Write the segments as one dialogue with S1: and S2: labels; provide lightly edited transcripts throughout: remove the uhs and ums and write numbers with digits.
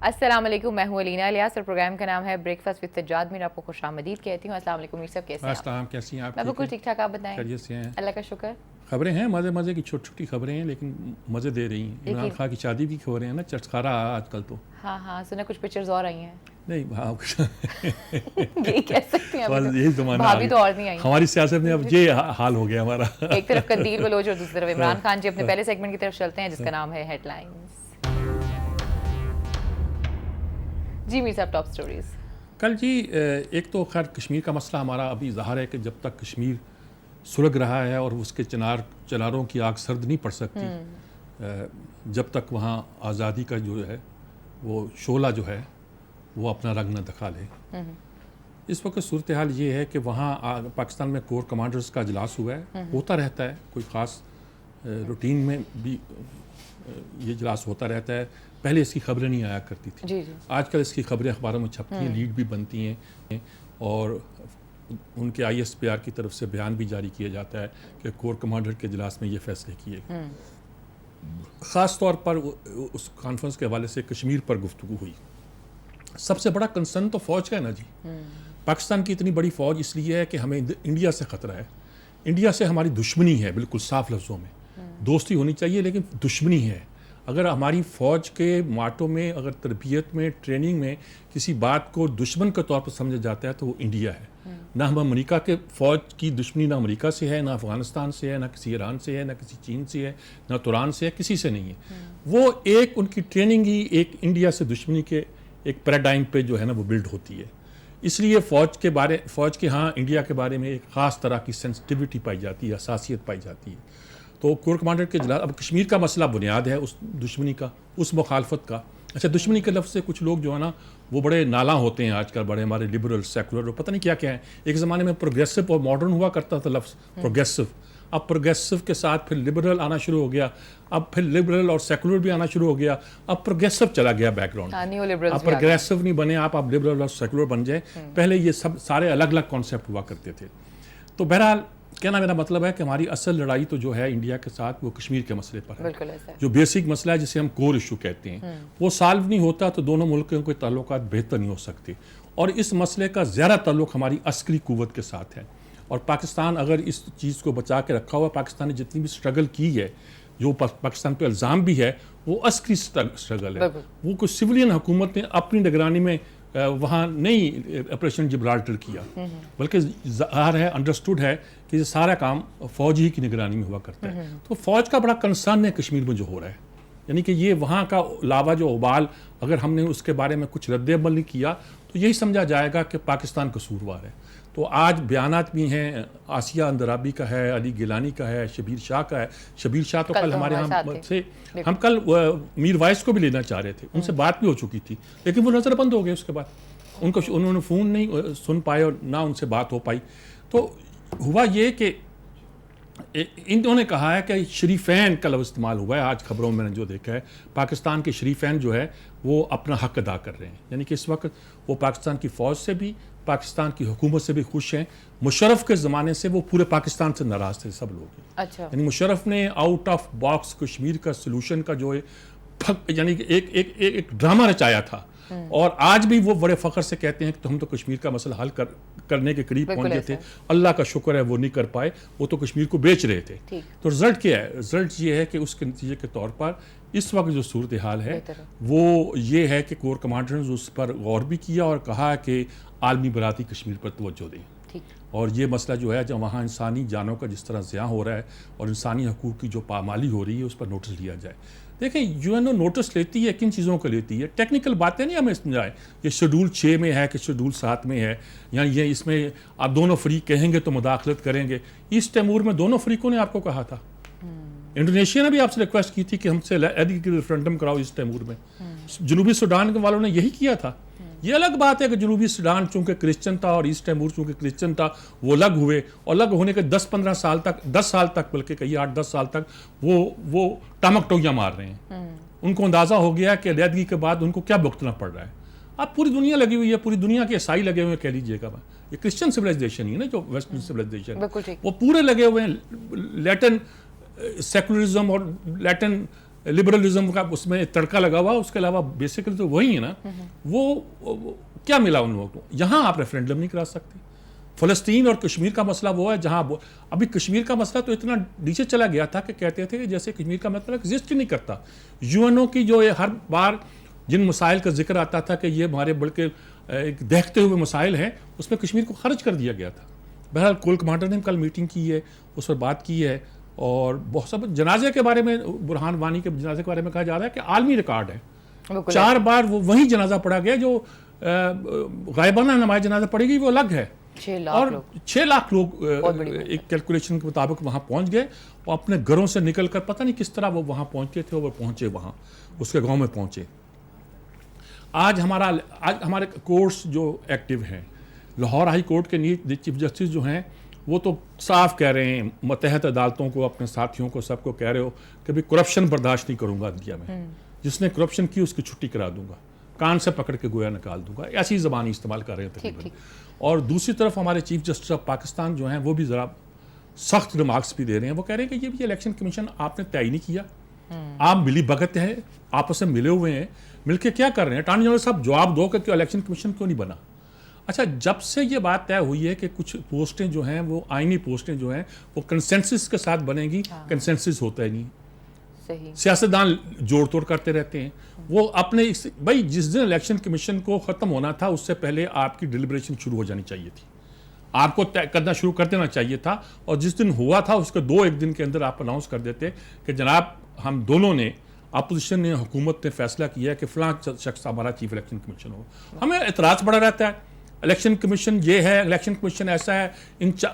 S1: अस्सलाम वालेकुम, मैं हूँ अलीना इलियास और प्रोग्राम का नाम है ब्रेकफास्ट विद सज्जाद। मैं आपको खुशामदीद कहती हूँ। अस्सलाम वालेकुम मीर साहब, कैसे हैं आप?
S2: कैसी हैं आप?
S1: मैं बिल्कुल ठीक ठाक, आप बताएं?
S2: खैरियत से हैं?
S1: अल्लाह का शुक्र।
S2: खबरें हैं मज़े मज़े की, छोटी छोटी खबरें हैं लेकिन मज़े दे रही हैं। इमरान खान की शादी की खबरें हैं ना, चटखारा आजकल तो।
S1: हाँ हाँ, सुना कुछ पिक्चर्स और आई हैं।
S2: नहीं
S1: यही कह सकते हैं,
S2: बस यही ज़माना
S1: भाभी तो और नहीं आई।
S2: हमारी सियासत में अब ये हाल हो गया हमारा।
S1: एक तरफ कंदील बलोच और दूसरी तरफ इमरान खान जी। अपने पहले सेगमेंट की तरफ चलते हैं जिसका नाम है हेडलाइंस। जी मीर साहब, टॉप स्टोरीज।
S2: कल जी एक तो खैर कश्मीर का मसला हमारा अभी ज़ाहिर है कि जब तक कश्मीर सुलग रहा है और उसके चिनारों की आग सर्द नहीं पड़ सकती, जब तक वहाँ आज़ादी का जो है वो शोला जो है वो अपना रंग न दिखा ले। इस वक्त सूरत हाल ये है कि वहाँ पाकिस्तान में कोर कमांडर्स का इजलास हुआ है, होता रहता है, कोई ख़ास रूटीन में भी ये इजलास होता रहता है। पहले इसकी खबरें नहीं आया करती थी
S1: जी जी।
S2: आजकल इसकी खबरें अखबारों में छपती हैं, लीड भी बनती हैं और उनके ISPR की तरफ से बयान भी जारी किया जाता है कि कोर कमांडर के इजलास में ये फैसले किए गए। ख़ास तौर पर उस कॉन्फ्रेंस के हवाले से कश्मीर पर गुफ्तगू हुई। सबसे बड़ा कंसर्न तो फ़ौज का है ना जी। पाकिस्तान की इतनी बड़ी फ़ौज इसलिए है कि हमें इंडिया से ख़तरा है। इंडिया से हमारी दुश्मनी है, बिल्कुल साफ लफ्ज़ों में। दोस्ती होनी चाहिए लेकिन दुश्मनी है। अगर हमारी फ़ौज के माटों में, अगर तरबियत में, ट्रेनिंग में किसी बात को दुश्मन के तौर पर समझा जाता है तो वो इंडिया है। ना हम अमेरिका के फ़ौज की दुश्मनी ना अमेरिका से है, ना अफ़गानिस्तान से है, ना किसी ईरान से है, ना किसी चीन से है, ना तुरान से है, किसी से नहीं है। वो एक उनकी ट्रेनिंग ही एक इंडिया से दुश्मनी के एक पैराडाइम पे जो है ना वो बिल्ड होती है। इसलिए फ़ौज के हाँ इंडिया के बारे में एक ख़ास तरह की सेंसिटिविटी पाई जाती है, हसासियत पाई जाती है। तो कोर कमांडर के इजलास, अब कश्मीर का मसला बुनियाद है उस दुश्मनी का, उस मुखालफत का। अच्छा, दुश्मनी के लफ्ज़ से कुछ लोग जो है ना वो बड़े नाला होते हैं आजकल, बड़े हमारे लिबरल, सेकुलर और पता नहीं क्या क्या है। एक ज़माने में प्रोग्रेसिव और मॉडर्न हुआ करता था लफ्ज़ प्रोग्रेसिव। अब प्रोग्रेसिव के साथ फिर लिबरल आना शुरू हो गया, अब फिर लिबरल और सेकुलर भी आना शुरू हो गया, अब प्रोग्रेसिव चला गया बैकग्राउंड। अब प्रोग्रेसिव नहीं बने आप लिबरल और सेकुलर बन जाए। पहले ये सब सारे अलग अलग कॉन्सेप्ट हुआ करते थे। तो बहरहाल कहना मेरा मतलब है कि हमारी असल लड़ाई तो जो है इंडिया के साथ वो कश्मीर के मसले पर है। जो बेसिक मसला है जिसे हम कोर इशू कहते हैं, वो सॉल्व नहीं होता तो दोनों मुल्कों के ताल्लुकात बेहतर नहीं हो सकते। और इस मसले का ज़्यादा ताल्लुक हमारी अस्करी कुव्वत के साथ है। और पाकिस्तान अगर इस चीज़ को बचा के रखा हुआ, पाकिस्तान ने जितनी भी स्ट्रगल की है, जो पाकिस्तान पे इल्ज़ाम भी है, वो अस्करी स्ट्रगल है। वो कुछ सिविलियन हुकूमत ने अपनी निगरानी में वहाँ नहीं ऑपरेशन जिब्राल्टर किया, बल्कि ज़ाहिर है, अंडरस्टूड है कि ये सारा काम फ़ौज ही की निगरानी में हुआ करता है। तो फ़ौज का बड़ा कंसर्न है कश्मीर में जो हो रहा है, यानी कि ये वहाँ का लावा जो उबाल, अगर हमने उसके बारे में कुछ रद्द-ए-अमल नहीं किया तो यही समझा जाएगा कि पाकिस्तान कसूरवार है। तो आज बयानात भी हैं, आसिया अंदराबी का है, अली गिलानी का है, शबीर शाह का है। शबीर शाह तो कल हमारे यहाँ से, हम कल मीर वाइस को भी लेना चाह रहे थे, उनसे बात भी हो चुकी थी लेकिन वो नज़रबंद हो गए। उसके बाद उन्होंने फ़ोन नहीं सुन पाए और ना उनसे बात हो पाई। तो हुआ ये कि इन्होंने कहा है कि शरीफैन का लफ्ज़ इस्तेमाल हुआ है। आज खबरों में मैंने जो देखा है, पाकिस्तान के शरीफैन जो है वो अपना हक अदा कर रहे हैं। यानी कि इस वक्त वो पाकिस्तान की फ़ौज से भी, पाकिस्तान की हुकूमत से भी खुश हैं। मुशर्रफ के ज़माने से वो पूरे पाकिस्तान से नाराज़ थे सब लोग।
S1: अच्छा।
S2: यानी मुशर्रफ ने आउट ऑफ बॉक्स कश्मीर का सोल्यूशन का जो है यानी कि एक ड्रामा रचाया था। और आज भी वो बड़े फ़ख्र से कहते हैं कि तो हम तो कश्मीर का मसला हल करने के करीब पहुंच गए थे, अल्लाह का शुक्र है वो नहीं कर पाए, वो तो कश्मीर को बेच रहे थे। तो रिजल्ट क्या है? रिजल्ट ये है कि उसके नतीजे के तौर पर इस वक्त जो सूरत हाल है वो ये है कि कोर कमांडर ने उस पर गौर भी किया और कहा कि आलमी बराती कश्मीर पर तवज्जो दें। और ये मसला जो है, जब वहाँ इंसानी जानों का जिस तरह ज़िया हो रहा है और इंसानी हकूक़ की जो पामाली हो रही है, उस पर नोटिस लिया जाए। देखें, यूएनओ नोटिस लेती है, किन चीज़ों को लेती है? टेक्निकल बातें नहीं हमें समझाए। ये शेड्यूल 6 में है कि शेड्यूल 7 में है, या ये इसमें आप दोनों फ्रीक कहेंगे तो मुदाखलत करेंगे। ईस्ट तैमूर में दोनों फ्रीकों ने आपको कहा था। इंडोनेशिया ने भी आपसे रिक्वेस्ट की थी कि हमसे रेफरेंडम कराओ ईस्ट तैमूर में। जनूबी सूडान के वालों ने यही किया था। ये अलग बात है कि जनूबी सूडान चूंकि क्रिश्चियन था और ईस्ट तैमूर चूंकि क्रिश्चियन था, वो अलग हुए और अलग होने के 10-15 साल तक, 10 साल तक, बल्कि कहीं 8-10 साल तक वो टामक टोगियाँ मार रहे हैं। उनको अंदाज़ा हो गया कि अलहदगी के बाद उनको क्या भुगतना पड़ रहा है। अब पूरी दुनिया लगी हुई है, पूरी दुनिया के ईसाई लगे हुए हैं, कह लीजिएगा। ये क्रिश्चियन सिविलाइजेशन ही है ना, जो वेस्टर्न सिविलाइजेशन, वो पूरे लगे हुए हैं। लैटिन सेकुलरिज्म और लैटिन लिबरलिज्म का उसमें तड़का लगा हुआ, उसके अलावा बेसिकली तो वही है ना। वो क्या मिला उन लोगों को? यहाँ आप रेफरेंडम नहीं करा सकते। फ़लस्तीन और कश्मीर का मसला वो है जहाँ अभी कश्मीर का मसला तो इतना नीचे चला गया था कि कहते थे कि जैसे कश्मीर का मसला एग्जिस्ट ही नहीं करता। यूएनओ की जो ये हर बार जिन मसाइल का जिक्र आता था कि ये हमारे बल्कि एक देखते हुए मसाइल हैं, उसमें कश्मीर को खारिज कर दिया गया था। बहरहाल कोर कमांडर ने कल मीटिंग की है, उस पर बात की है, और बहुत सब जनाजे के बारे में, बुरहान वानी के जनाजे के बारे में कहा जा रहा है कि आलमी रिकॉर्ड है। 4 बार वो वही जनाजा पढ़ा गया, जो गायबाना नमाज जनाजा पड़ी गई वो अलग है। 6 लाख लोग एक कैलकुलेशन के मुताबिक वहाँ पहुँच गए और अपने घरों से निकल कर पता नहीं किस तरह वो वहाँ पहुँचे थे, और वो पहुँचे वहाँ उसके गांव में पहुँचे। आज हमारे कोर्ट्स जो एक्टिव हैं, लाहौर हाई कोर्ट के चीफ जस्टिस जो हैं वो तो साफ कह रहे हैं, मतहत अदालतों को, अपने साथियों को, सबको कह रहे हो कि भाई करप्शन बर्दाश्त नहीं करूँगा इंडिया में, जिसने करप्शन की उसकी छुट्टी करा दूंगा, कान से पकड़ के गोया निकाल दूंगा, ऐसी ज़बान इस्तेमाल कर रहे हैं तकरीबन। और दूसरी तरफ हमारे चीफ जस्टिस ऑफ पाकिस्तान जो हैं वो भी ज़रा सख्त रिमार्क्स भी दे रहे हैं। वो कह रहे हैं कि ये भी इलेक्शन कमीशन आपने तय नहीं किया, आप मिली भगत है, आपस में मिले हुए हैं, मिलके क्या कर रहे हैं? अटॉर्नी जनरल साहब जवाब दो कि इलेक्शन कमीशन क्यों नहीं बना। अच्छा, जब से ये बात तय हुई है कि कुछ पोस्टें जो हैं वो आईनी पोस्टें जो हैं वो कंसेंसस के साथ बनेंगी, कंसेंसस होता ही नहीं।
S1: सही।
S2: सियासतदान जोड़ तोड़ करते रहते हैं। वो अपने भाई जिस दिन इलेक्शन कमीशन को ख़त्म होना था उससे पहले आपकी डिलिब्रेशन शुरू हो जानी चाहिए थी, आपको तय करना शुरू कर देना चाहिए था, और जिस दिन हुआ था उसके 2-1 दिन के अंदर आप अनाउंस कर देते कि जनाब हम दोनों ने, अपोजिशन ने, हुकूमत ने फैसला किया है कि फ़लाँ शख्स हमारा चीफ इलेक्शन कमीशन हो। हमें एतराज़ बड़ा रहता है, इलेक्शन कमीशन ये है, इलेक्शन कमीशन ऐसा है,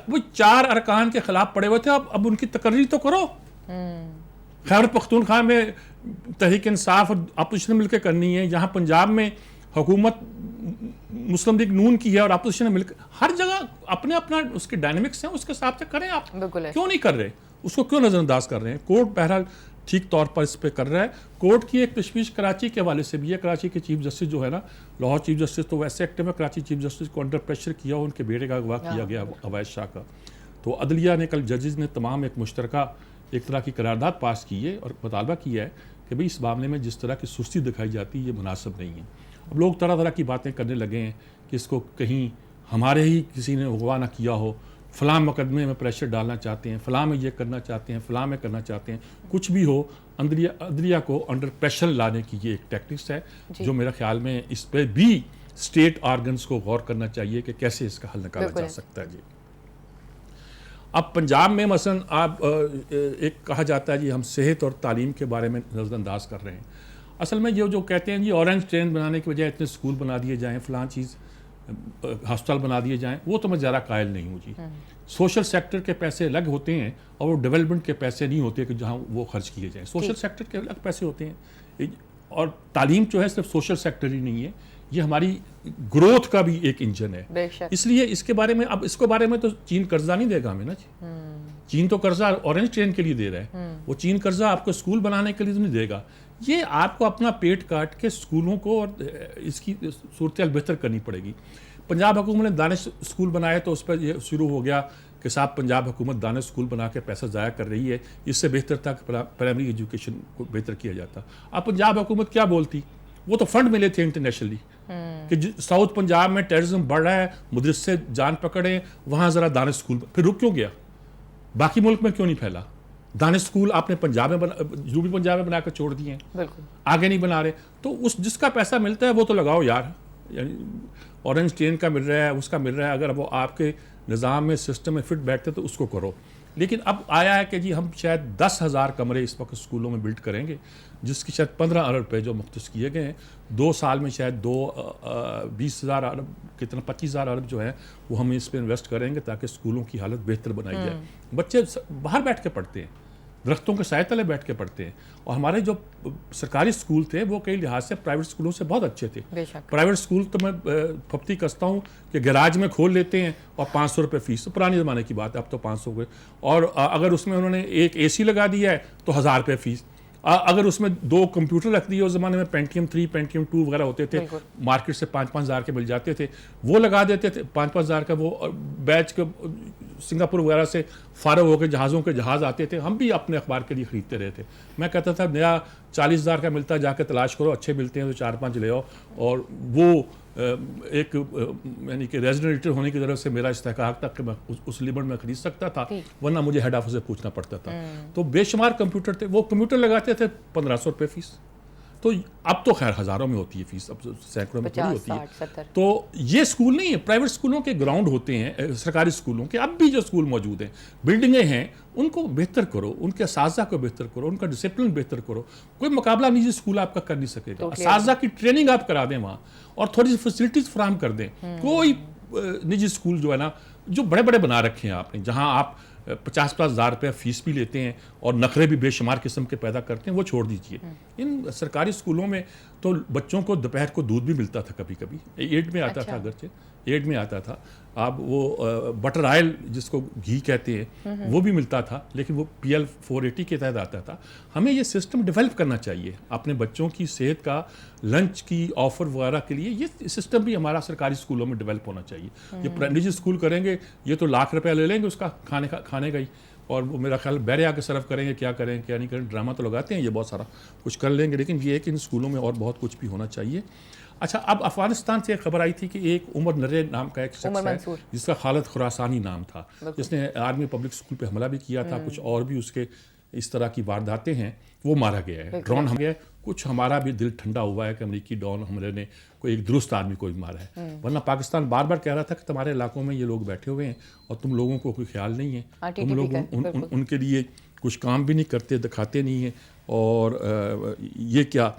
S2: वो 4 अरकान के खिलाफ पड़े हुए थे। अब उनकी तकर्री तो करो। खैबर पख्तूनख्वा में तहरीक इंसाफ और अपोजिशन मिलकर करनी है, यहाँ पंजाब में हुकूमत मुस्लिम लीग नून की है और अपोजिशन ने मिलकर, हर जगह अपने अपना उसके डायनेमिक्स हैं, उसके हिसाब से करें। आप क्यों नहीं कर रहे? उसको क्यों नज़रअंदाज कर रहे हैं? कोर्ट बहरहाल ठीक तौर पर इस पर कर रहा है। कोर्ट की एक तशवीश कराची के हवाले से भी है। कराची के चीफ जस्टिस जो है ना, लाहौर चीफ जस्टिस तो वैसे एक्टिव है, कराची चीफ जस्टिस को अंडर प्रेशर किया, उनके बेटे का अगवा किया गया अवैध शाह का। तो अदलिया ने कल जजेस ने तमाम एक मुश्तरका एक तरह की करारदाद पास की है और मुतालबा किया है कि भाई इस मामले में जिस तरह की सुस्ती दिखाई जाती है ये मुनासिब नहीं है। अब लोग तरह तरह की बातें करने लगे हैं कि इसको कहीं हमारे ही किसी ने अगवा ना किया हो, फ़लाँ मुकदमे में प्रेशर डालना चाहते हैं, फ़लाँ में ये करना चाहते हैं, फ़लाँ में करना चाहते हैं। कुछ भी हो, अदलिया को अंडर प्रेशर लाने की ये एक टैक्टिक्स है, जो मेरा ख्याल में इस पर भी स्टेट ऑर्गन्स को गौर करना चाहिए कि कैसे इसका हल निकाला जा सकता है। जी, अब पंजाब में मसलन आप एक कहा जाता है जी हम सेहत और तालीम के बारे में नज़रअंदाज कर रहे हैं। असल में ये जो कहते हैं जी ऑरेंज ट्रेन बनाने के बजाय इतने स्कूल बना दिए जाएँ, फ़लाँ चीज़ हस्पताल बना दिए जाएँ, वो तो मैं ज़रा कायल नहीं हूँ जी। सोशल सेक्टर के पैसे अलग होते हैं और वो डेवलपमेंट के पैसे नहीं होते कि जहाँ वो खर्च किए जाएँ। सोशल सेक्टर के अलग पैसे होते हैं, और तालीम जो है सिर्फ सोशल सेक्टर ही नहीं है, ये हमारी ग्रोथ का भी एक इंजन है। इसलिए इसके बारे में, अब इसके बारे में तो चीन कर्जा नहीं देगा हमें ना जी। चीन तो कर्जा ऑरेंज ट्रेन के लिए दे रहा है, वो चीन कर्जा आपको स्कूल बनाने के लिए तो नहीं देगा। ये आपको अपना पेट काट के स्कूलों को और इसकी सूरत बेहतर करनी पड़ेगी। पंजाब हुकूमत ने दानिश स्कूल बनाए तो उस पर यह शुरू हो गया कि साहब पंजाब हुकूमत दानिश स्कूल बना के पैसा ज़ाया कर रही है, इससे बेहतर था कि प्राइमरी एजुकेशन को बेहतर किया जाता। अब पंजाब हुकूमत क्या बोलती, वो तो फंड मिले थे इंटरनेशनली कि साउथ पंजाब में टेररिज्म बढ़ रहा है, मुदरसे जान पकड़े, वहाँ ज़रा दानिश स्कूल, फिर रुक क्यों गया? बाकी मुल्क में क्यों नहीं फैला? दानिश स्कूल आपने पंजाब में यूपी पंजाब में बनाकर छोड़ दिए हैं, आगे नहीं बना रहे। तो उस जिसका पैसा मिलता है वो तो लगाओ यार, यानी ऑरेंज ट्रेन का मिल रहा है, उसका मिल रहा है, अगर वो आपके निज़ाम में सिस्टम में फिट बैठते तो उसको करो। लेकिन अब आया है कि जी हम शायद 10,000 कमरे इस वक्त स्कूलों में बिल्ड करेंगे, जिसकी शायद 15 अरब रुपये जो मुख्तस किए गए हैं। 2 साल में शायद 20,000 अरब, कितना 25,000 अरब जो है वो हम इस पर इन्वेस्ट करेंगे ताकि स्कूलों की हालत बेहतर बनाई जाए। बच्चे बाहर बैठ के पढ़ते हैं, दरख्तों के साए तले बैठ के पढ़ते हैं, और हमारे जो सरकारी स्कूल थे वो कई लिहाज से प्राइवेट स्कूलों से बहुत अच्छे थे। प्राइवेट स्कूल तो मैं फप्ती कसता हूँ कि गैराज में खोल लेते हैं और 500 रुपये फ़ीस, तो पुराने ज़माने की बात है, अब तो 500 रुपये, और अगर उसमें उन्होंने एक AC लगा दिया है तो 1000 रुपये फ़ीस। अगर उसमें 2 कंप्यूटर रख दिए, उस ज़माने में Pentium 3 Pentium 2 वगैरह होते थे, मार्केट से 5-5 हज़ार के मिल जाते थे, वो लगा देते थे 5-5 हज़ार का, वो बैच के सिंगापुर वगैरह से फारग होकर जहाज़ों के जहाज़ आते थे, हम भी अपने अखबार के लिए ख़रीदते रहे थे। मैं कहता था नया 40,000 का मिलता है, जाकर तलाश करो, अच्छे मिलते हैं तो 4-5 ले आओ। और वो एक यानी कि रेजिडेंट एडिटर होने की तरफ से मेरा इस्तेहकाक तक कि मैं उस लिमिट में ख़रीद सकता था, वरना मुझे हेड ऑफिस से पूछना पड़ता था। तो बेशुमार कंप्यूटर थे, वो कंप्यूटर लगाते थे 1500 रुपये फ़ीस। तो अब तो खैर हज़ारों में होती है फीस, अब सैकड़ों में थोड़ी होती है। तो ये स्कूल नहीं है, प्राइवेट स्कूलों के ग्राउंड होते हैं, सरकारी स्कूलों के अब भी जो स्कूल मौजूद हैं, बिल्डिंगें हैं, उनको बेहतर करो, उनके असातिज़ा को बेहतर करो, उनका डिसिप्लिन बेहतर करो। कोई मुकाबला निजी स्कूल आपका कर नहीं सकेगा। असातिज़ा की ट्रेनिंग आप करा दें वहाँ, और थोड़ी सी फैसिलिटीज़ फराहम कर दें। कोई निजी स्कूल जो है ना, जो बड़े बड़े बना रखे हैं आपने, जहाँ आप 50-50 हज़ार रुपया फीस भी लेते हैं और नखरे भी बेशुमार किस्म के पैदा करते हैं, वो छोड़ दीजिए। इन सरकारी स्कूलों में तो बच्चों को दोपहर को दूध भी मिलता था, कभी कभी एड में आता था, अगरचे एड में आता था। अब वो बटर ऑयल जिसको घी कहते हैं वो भी मिलता था, लेकिन वो PL 480 के तहत आता था। हमें ये सिस्टम डेवलप करना चाहिए अपने बच्चों की सेहत का, लंच की ऑफ़र वगैरह के लिए। ये सिस्टम भी हमारा सरकारी स्कूलों में डेवलप होना चाहिए। ये निजी स्कूल करेंगे, ये तो लाख रुपया ले लेंगे उसका खाने का ही, और वो मेरा ख्याल बहरे आके सर्व करेंगे, क्या करेंगे क्या नहीं करेंगे, ड्रामा तो लगाते हैं, ये बहुत सारा कुछ कर लेंगे। लेकिन ये है कि इन स्कूलों में और बहुत कुछ भी होना चाहिए। अच्छा, अब अफगानिस्तान से एक खबर आई थी कि एक उमर नरे नाम का एक शख्स है जिसका खालिद खुरासानी नाम था, जिसने आर्मी पब्लिक स्कूल पे हमला भी किया था, कुछ और भी उसके इस तरह की वारदातें हैं, वो मारा गया है, ड्रोन हम गया। कुछ हमारा भी दिल ठंडा हुआ है कि अमेरिकी ड्रोन हमले ने कोई एक दुरुस्त आदमी को भी मारा है, वरना पाकिस्तान बार बार कह रहा था कि तुम्हारे इलाकों में ये लोग बैठे हुए हैं और तुम लोगों को कोई ख्याल नहीं है, तुम लोग उनके लिए कुछ काम भी नहीं करते, दिखाते नहीं हैं। और ये क्या,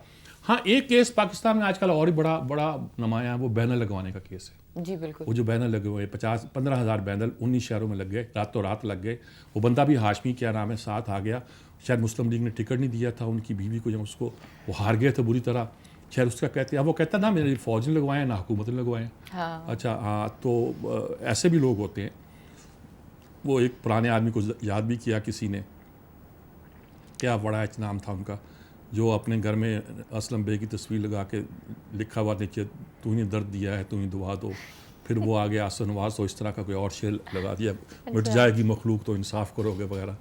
S2: हाँ, एक केस पाकिस्तान में आजकल और ही बड़ा नुमाया है, वो बैनर लगवाने का केस है।
S1: जी बिल्कुल।
S2: वो जो बैनर लगे हुए 15 हज़ार बैनर 19 शहरों में लग गए, रातों रात लग गए। वो बंदा भी हाशमी क्या नाम है साथ आ गया, शायद मुस्लिम लीग ने टिकट नहीं दिया था उनकी बीवी को, जब उसको वो हार गए थे बुरी तरह, शायद उसका कहते हैं, अब वो कहता ना मेरे फौज ने लगवाए ना हुकूमत ने लगवाए।
S1: हाँ।
S2: अच्छा, हाँ, तो ऐसे भी लोग होते हैं। वो एक पुराने आदमी को याद भी किया किसी ने, क्या बड़ा नाम था उनका, जो अपने घर में असलम बे की तस्वीर लगा के लिखा हुआ नीचे, तू ही दर्द दिया है, तू ही दुआ दो। फिर वो आगे आसनवाज तो इस तरह का कोई और शेर लगा दिया, मिट जाएगी मखलूक तो इंसाफ करोगे वगैरह।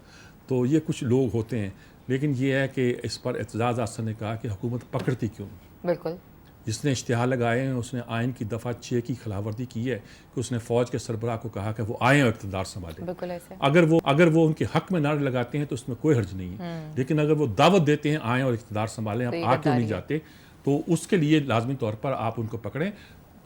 S2: तो ये कुछ लोग होते हैं। लेकिन ये है कि इस पर एतजाज़ आसन ने कहा कि हुकूमत पकड़ती क्यों नहीं।
S1: बिल्कुल।
S2: जिसने इश्तिहार लगाए हैं उसने आइन की दफ़ा 6 की खिलाफवर्जी की है कि उसने फ़ौज के सरबराह को कहा कि वो आए और इक़्तिदार संभालें।
S1: बिल्कुल ऐसे।
S2: अगर वो उनके हक में नारे लगाते हैं तो उसमें कोई हर्ज नहीं है, लेकिन अगर वो दावत देते हैं आएँ और इक़्तिदार संभालें, आप आ क्यों नहीं जाते, तो उसके लिए लाजमी तौर पर आप उनको पकड़ें।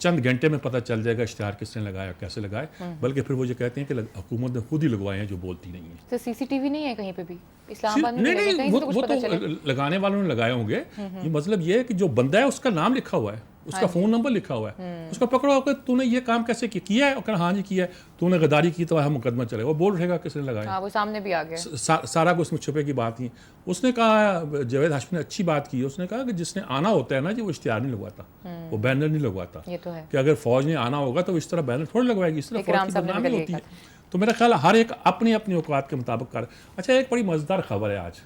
S2: चंद घंटे में पता चल जाएगा इश्तिहार किसने लगाया, कैसे लगाए। बल्कि फिर वो ये कहते हैं कि हुकूमत ने खुद ही लगवाए हैं जो बोलती नहीं है।
S1: तो CCTV नहीं है कहीं पे भी इस्लामाबाद में?
S2: नहीं, वो तो लगाने वालों ने लगाए होंगे। ये मतलब ये है कि जो बंदा है उसका नाम लिखा हुआ है, उसका फ़ोन नंबर लिखा हुआ है, उसको पकड़ो कि तूने ये काम कैसे किया है, और हाँ जी किया है, तूने गद्दारी की तो हम मुकदमा चलेगा। वो बोल रहेगा किसने लगाया।
S1: हाँ, वो सामने भी आ गया।
S2: सारा कुछ उसमें छुपे की बात नहीं। उसने कहा, जावेद हाशमी ने अच्छी बात की, उसने कहा कि जिसने आना होता है ना जी, वो इश्तिहार नहीं लगवाता, वो बैनर नहीं लगवाता।
S1: ये तो है
S2: कि अगर फौज ने आना होगा तो इस तरह बैनर थोड़ी लगवाएगी, इस तरह फौज की बदनामी होती है। तो मेरा ख्याल हर एक अपनी अपनी औकात के मुताबिक कर। अच्छा, एक बड़ी मज़ेदार खबर है आज,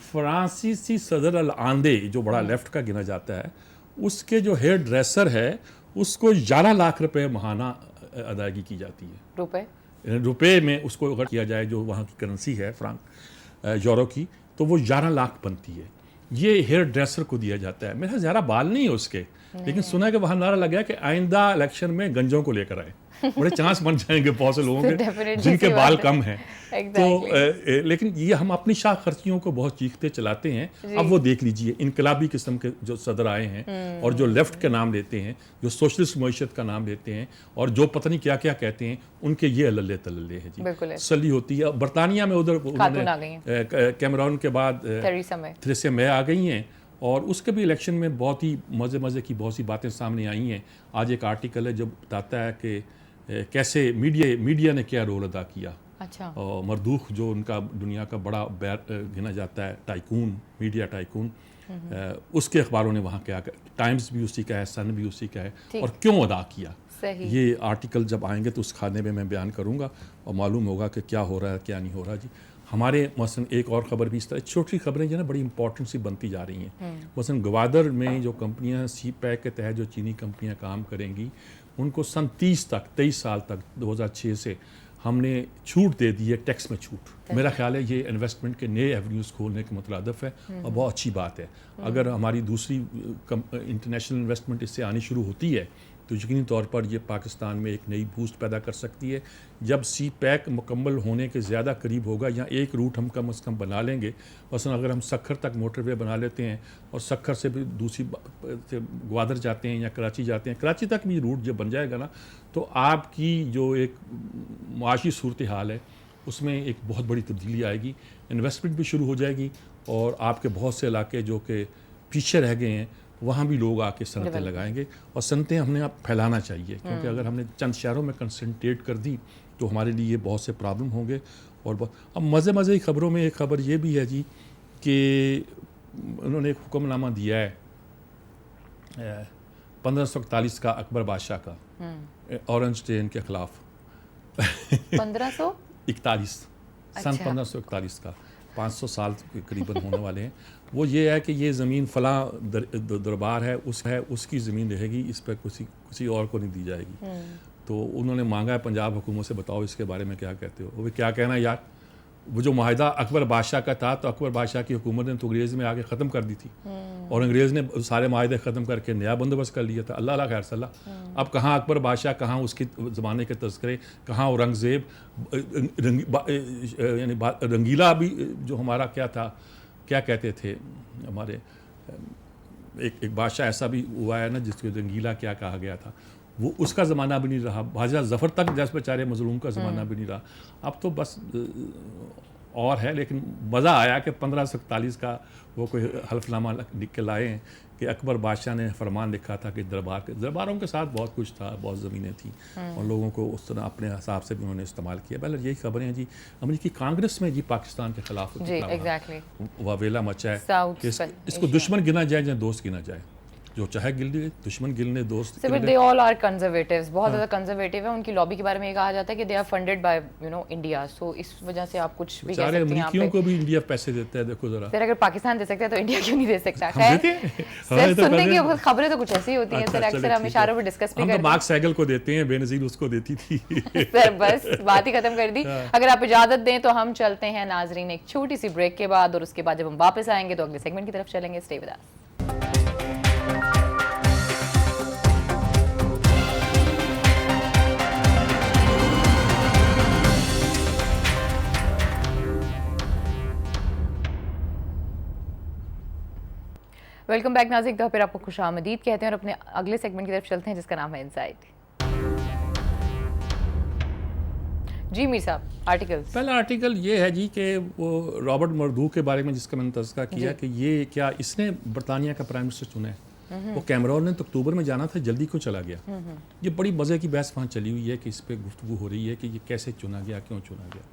S2: फ्रांसीसी सदर अल आंदे जो बड़ा लेफ्ट का गिना जाता है, उसके जो हेयर ड्रेसर है उसको 11 लाख रुपए महाना अदायगी की जाती है, रुपए में उसको अगर किया जाए जो वहाँ की करेंसी है फ्रांक यूरो की, तो वो 11 लाख बनती है। ये हेयर ड्रेसर को दिया जाता है। मेरा ज़्यादा बाल नहीं है उसके, लेकिन सुना है कि वहाँ नारा लगा कि आइंदा इलेक्शन में गंजों को लेकर आए। बड़े चांस बन जाएंगे बहुत से लोगों के जिनके बाल कम हैं। तो लेकिन ये हम अपनी शाह खर्चियों को बहुत चीखते चलाते हैं। अब वो देख लीजिए, इनकलाबी किस्म के जो सदर आए हैं और जो लेफ्ट के नाम लेते हैं, जो सोशलिस्ट मईशत का नाम लेते हैं और जो पता नहीं क्या क्या कहते हैं, उनके ये अल्ले तल्ले हैं जी। सली होती है। बरतानिया में उधर कैमरून के बाद थेरेसा मे आ गई हैं, और उसके भी इलेक्शन में बहुत ही मज़े की बहुत सी बातें सामने आई हैं। आज एक आर्टिकल है जो बताता है कि कैसे मीडिया ने क्या रोल अदा किया।
S1: अच्छा।
S2: और मरदूख जो उनका दुनिया का बड़ा गिना जाता है टाइकून, मीडिया टाइकून, उसके अखबारों ने वहाँ क्या, टाइम्स भी उसी का है, सन भी उसी का है, और क्यों अदा किया। ये आर्टिकल जब आएंगे तो उस खाने में मैं बयान करूँगा और मालूम होगा कि क्या हो रहा है क्या नहीं हो रहा जी। हमारे मसलन एक और ख़बर भी इस तरह छोटी खबरें जो है ना बड़ी इंपॉर्टेंट सी बनती जा रही हैं। मसलन ग्वादर में जो कंपनियां CPEC के तहत जो चीनी कंपनियां काम करेंगी, उनको सन 23 साल तक 2006 से हमने छूट दे दी है, टैक्स में छूट। मेरा ख्याल है ये इन्वेस्टमेंट के नए एवेन्यूज़ खोलने के मुतरादिफ है और बहुत अच्छी बात है। अगर हमारी दूसरी इंटरनेशनल इन्वेस्टमेंट इससे आनी शुरू होती है तो यकीनी तौर पर ये पाकिस्तान में एक नई बूस्ट पैदा कर सकती है। जब सी पैक मुकम्मल होने के ज़्यादा करीब होगा, या एक रूट हम कम से कम बना लेंगे, मसलन अगर हम सक्खर तक मोटरवे बना लेते हैं और सक्खर से भी दूसरी से ग्वादर जाते हैं या कराची जाते हैं, कराची तक भी रूट जब बन जाएगा ना, तो आपकी जो एक मुआशी सूरत हाल है उसमें एक बहुत बड़ी तब्दीली आएगी, इन्वेस्टमेंट भी शुरू हो जाएगी और आपके बहुत से इलाके जो कि पीछे रह गए हैं वहाँ भी लोग आके सनतें लगाएंगे। और सनतें हमने अब फैलाना चाहिए, क्योंकि अगर हमने चंद शहरों में कंसंट्रेट कर दी तो हमारे लिए बहुत से प्रॉब्लम होंगे। और अब मज़े की ख़बरों में एक ख़बर ये भी है जी कि उन्होंने एक हुक्मनामा दिया है 1541 का अकबर बादशाह का ऑरेंज ट्रेन के ख़िलाफ़
S1: 1541
S2: सन 1541 का 500 साल के करीबन होने वाले हैं। वो ये है कि ये ज़मीन फ़लाँ दरबार है उसकी ज़मीन रहेगी, इस पर किसी और को नहीं दी जाएगी। तो उन्होंने मांगा है पंजाब हुकूमत से, बताओ इसके बारे में क्या कहते हो। वो क्या कहना यार, वो जो माहिदा अकबर बादशाह का था तो अकबर बादशाह की हुकूमत ने तो अंग्रेज़ में आके ख़त्म कर दी थी और अंग्रेज़ ने सारे माहिदे ख़त्म करके नया बंदोबस्त कर लिया था। अल्लाह खैर सल्ला। अब कहाँ अकबर बादशाह, कहाँ उसके ज़माने के तज़किरे, कहाँ औरंगज़ेब, यानी रंगीला भी जो हमारा क्या था, क्या कहते थे हमारे एक बादशाह ऐसा भी हुआ है ना जिसको रंगीला क्या कहा गया था, वो उसका ज़माना भी नहीं रहा। बादशाह ज़फ़र तक जैसे बेचारे मज़लूम का ज़माना भी नहीं रहा। अब तो बस और है, लेकिन मज़ा आया कि 1541 का वो कोई हल्फनामा लिख के लाए हैं कि अकबर बादशाह ने फरमान लिखा था कि दरबारों के साथ बहुत कुछ था, बहुत ज़मीनें थी और लोगों को उस तरह अपने हिसाब से भी उन्होंने इस्तेमाल किया। पहले यही खबरें हैं जी, अमेरिकी कांग्रेस में जी पाकिस्तान के खिलाफ वावेला मचा है कि इसको दुश्मन गिना जाए या दोस्त गिना जाए। जो चाहे गिल दे, दुश्मन गिलने दोस्त
S1: गिलने। दे ऑल आर कंजर्वेटिव्स, बहुत ज़्यादा कंजर्वेटिव है। उनकी लॉबी के बारे में ये कहा जाता है कि they are funded by India, so इस वजह से आप कुछ भी कह सकते हैं।
S2: अमेरिकियों को भी इंडिया पैसे देता है, देखो जरा।
S1: सर अगर पाकिस्तान दे सकता है तो इंडिया क्यों नहीं दे सकता? खैर सुनने की खबरें तो कुछ ऐसी होती हैं सर, अक्सर हम इशारों पर डिस्कस भी करते हैं।
S2: हम तो मार्क सैगल को देते हैं, बेनज़ीर उसको देती थी।
S1: सर बस बात ही खत्म कर दी। अगर आप इजाजत दें तो हम चलते हैं नाजरीन एक छोटी सी ब्रेक के बाद, और उसके बाद जब हम वापस आएंगे तो अगले सेगमेंट की तरफ चलेंगे। Stay with us. Welcome back नाज़रीन, एक दफ़ा फिर आपको खुशामदीद कहते हैं और अपने अगले सेगमेंट की तरफ चलते हैं जिसका नाम है इनसाइट। जी मीर साहब, आर्टिकल्स।
S2: पहला आर्टिकल ये है जी कि वो रॉबर्ट मर्दू के बारे में जिसका मैंने तज़किरा किया कि ये क्या इसने बरतानिया का प्राइम मिनिस्टर चुना है। वो कैमरून ने तो अक्टूबर में जाना था, जल्दी क्यों चला गया। ये बड़ी मज़े की बहस वहाँ चली हुई है कि इस पर गुफ्तगू हो रही है कि ये कैसे चुना गया, क्यों चुना गया।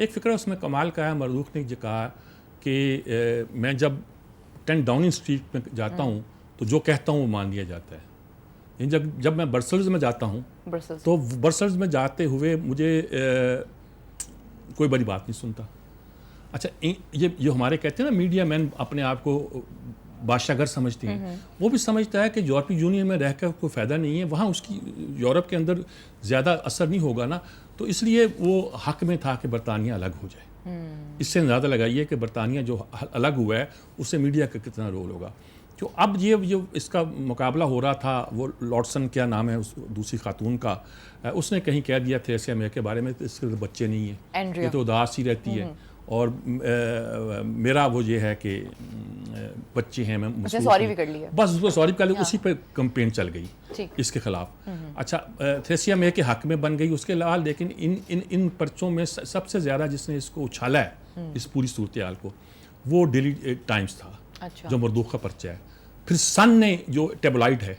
S2: एक फ़िक्र उसमें कमाल का है, मरदूक ने जो कहा कि मैं जब 10 डाउनिंग स्ट्रीट में जाता हूँ तो जो कहता हूँ वो मान लिया जाता है। जब मैं ब्रसेल्स में जाता हूँ तो ब्रसेल्स में जाते हुए मुझे कोई बड़ी बात नहीं सुनता। अच्छा, ये हमारे कहते हैं ना मीडिया मैन अपने आप को बादशाहगर समझते हैं, वो भी समझता है कि यूरोपीय यूनियन में रहकर कोई फ़ायदा नहीं है, वहाँ उसकी यूरोप के अंदर ज़्यादा असर नहीं होगा ना, तो इसलिए वो हक में था कि बरतानिया अलग हो जाए। इससे ज़्यादा लगाइए कि बरतानिया जो अलग हुआ है उससे मीडिया का कितना रोल होगा। तो अब ये इसका मुकाबला हो रहा था, वो लॉर्डसन क्या नाम है उस दूसरी खातून का, उसने कहीं कह दिया थेरेसा मे के बारे में इसके तो बच्चे नहीं हैं, ये तो उदास ही रहती है, और मेरा वो ये है कि बच्चे हैं, मैं
S1: सॉरी भी कर लिया,
S2: बस उसको सॉरी कर लिया। उसी पे कंपेन चल गई इसके खिलाफ। अच्छा, थेरेसा मे के हक में बन गई उसके अलावा, लेकिन इन पर्चों में सबसे ज़्यादा जिसने इसको उछाला है इस पूरी सूरत हाल को, वो डेली टाइम्स था। अच्छा। जो मरदूक का पर्चा है। फिर सन ने जो टेबलाइड है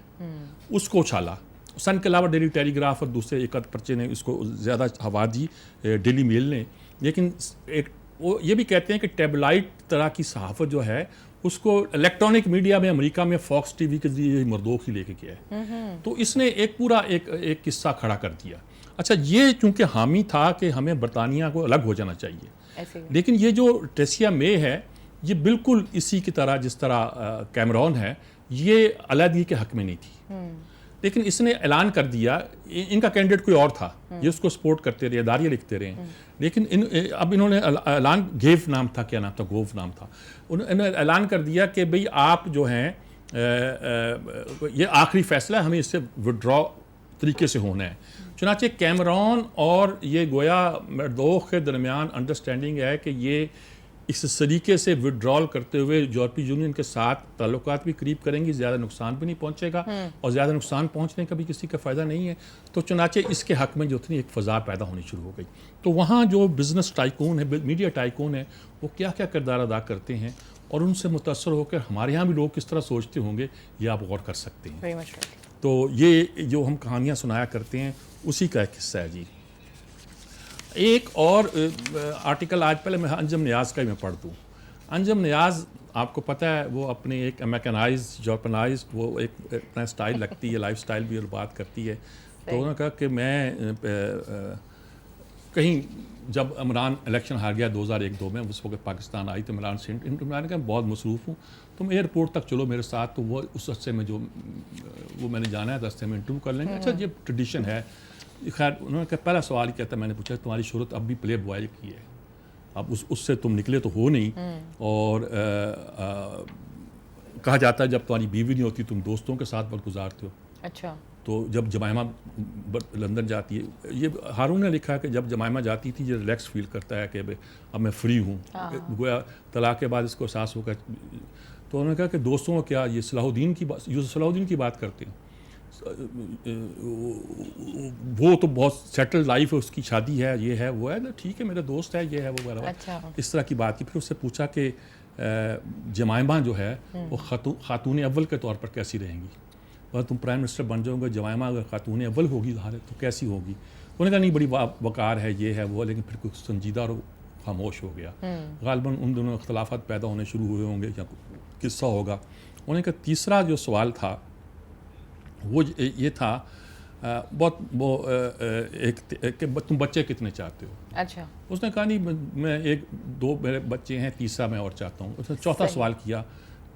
S2: उसको उछाला, सन के अलावा डेली टेलीग्राफ और दूसरे एक पर्चे ने इसको ज़्यादा हवा दी, डेली मेल ने। लेकिन एक वो ये भी कहते हैं कि टेबलाइड तरह की सहाफ़त जो है उसको इलेक्ट्रॉनिक मीडिया में अमेरिका में फॉक्स टीवी के जरिए मरदूक ही लेके गया है। तो इसने एक पूरा एक किस्सा खड़ा कर दिया। अच्छा, ये चूँकि हामी था कि हमें बरतानिया को अलग हो जाना चाहिए, लेकिन ये जो थेरेसा मे है ये बिल्कुल इसी की तरह जिस तरह कैमरून है, ये अलहदगी के हक में नहीं थी। लेकिन इसने ऐलान कर दिया, इनका कैंडिडेट कोई और था, ये उसको सपोर्ट करते रहे, दारियाँ लिखते रहे, लेकिन अब इन्होंने ऐलान, गेव नाम था, क्या नाम था, गोव नाम था, उन्होंने ऐलान कर दिया कि भाई आप जो हैं ये आखिरी फैसला है, हमें इससे विड्रॉ तरीके से होना है। चुनांचे कैमरॉन और ये गोया मर्दोख के दरमियान अंडरस्टैंडिंग है कि ये इस तरीके से विड्रॉल करते हुए यूरोपीय यूनियन के साथ ताल्लुकात भी करीब करेंगी, ज़्यादा नुकसान भी नहीं पहुंचेगा और ज़्यादा नुकसान पहुंचने का भी किसी का फ़ायदा नहीं है। तो चुनांचे इसके हक़ में जो थी एक फ़ज़ा पैदा होनी शुरू हो गई। तो वहाँ जो बिज़नेस टाइकून है, मीडिया टाइकून है, वो क्या क्या किरदार अदा करते हैं और उनसे मुतासर होकर हमारे यहाँ भी लोग किस तरह सोचते होंगे, ये आप गौर कर सकते हैं। तो ये जो हम कहानियाँ सुनाया करते हैं उसी का एक हिस्सा है जी। एक और आर्टिकल आज पहले मैं अंजम नियाज़ का ही मैं पढ़ दूँ। अंजम नियाज़ आपको पता है वो अपने एक अमेरिकनाइज जापानाइज वो एक अपना स्टाइल लगती है, लाइफ स्टाइल भी और बात करती है। तो उन्होंने कहा कि मैं कहीं जब इमरान इलेक्शन हार गया 2001-2 में, उस वक्त पाकिस्तान आई तो इमरान से इमरान का बहुत मसरूफ़ हूँ, तुम एयरपोर्ट तक चलो मेरे साथ। तो वो उस रस्ते में जो वो मैंने जाना है रस्ते में इंटरव्यू कर लेंगे। अच्छा ये ट्रेडिशन है। खैर उन्होंने कहा, पहला सवाल ही कहता, मैंने पूछा तुम्हारी शोहरत अब भी प्ले बॉय की है, अब उससे तुम निकले तो हो नहीं, और कहा जाता है जब तुम्हारी बीवी नहीं होती तुम दोस्तों के साथ वक्त गुजारते हो।
S1: अच्छा।
S2: तो जब जमाइमा लंदन जाती है, ये हारून ने लिखा है कि जब जमाइमा जाती थी ये रिलैक्स फील करता है कि अब मैं फ्री हूँ। गोया तलाक के बाद इसको एहसास होगा। तो उन्होंने कहा कि दोस्तों को क्या, ये सलाहुद्दीन की बात, यूसुफ सलाहुद्दीन की बात करते हैं, वो तो बहुत सेटल लाइफ है, उसकी शादी है, ये है वो है ना, ठीक है मेरा दोस्त है, ये है वो वगैरह।
S1: अच्छा।
S2: इस तरह की बात की। फिर उससे पूछा कि जमाइमा जो है वो खातून अव्वल के तौर पर कैसी रहेंगी, और तुम प्राइम मिनिस्टर बन जाओगे, जमाइमा अगर खातून अव्वल होगी तो कैसी होगी। उन्होंने कहा नहीं बड़ी वकार है, ये है वो, लेकिन फिर कुछ संजीदा और खामोश हो गया। गालिबन उन दोनों इख्तलाफात पैदा होने शुरू हुए होंगे या किस्सा होगा। उन्होंने कहा तीसरा जो सवाल था वो ये था बहुत वो कि तुम बच्चे कितने चाहते हो।
S1: अच्छा।
S2: उसने कहा नहीं मैं एक दो मेरे बच्चे हैं, तीसरा मैं और चाहता हूँ। उसने चौथा सवाल किया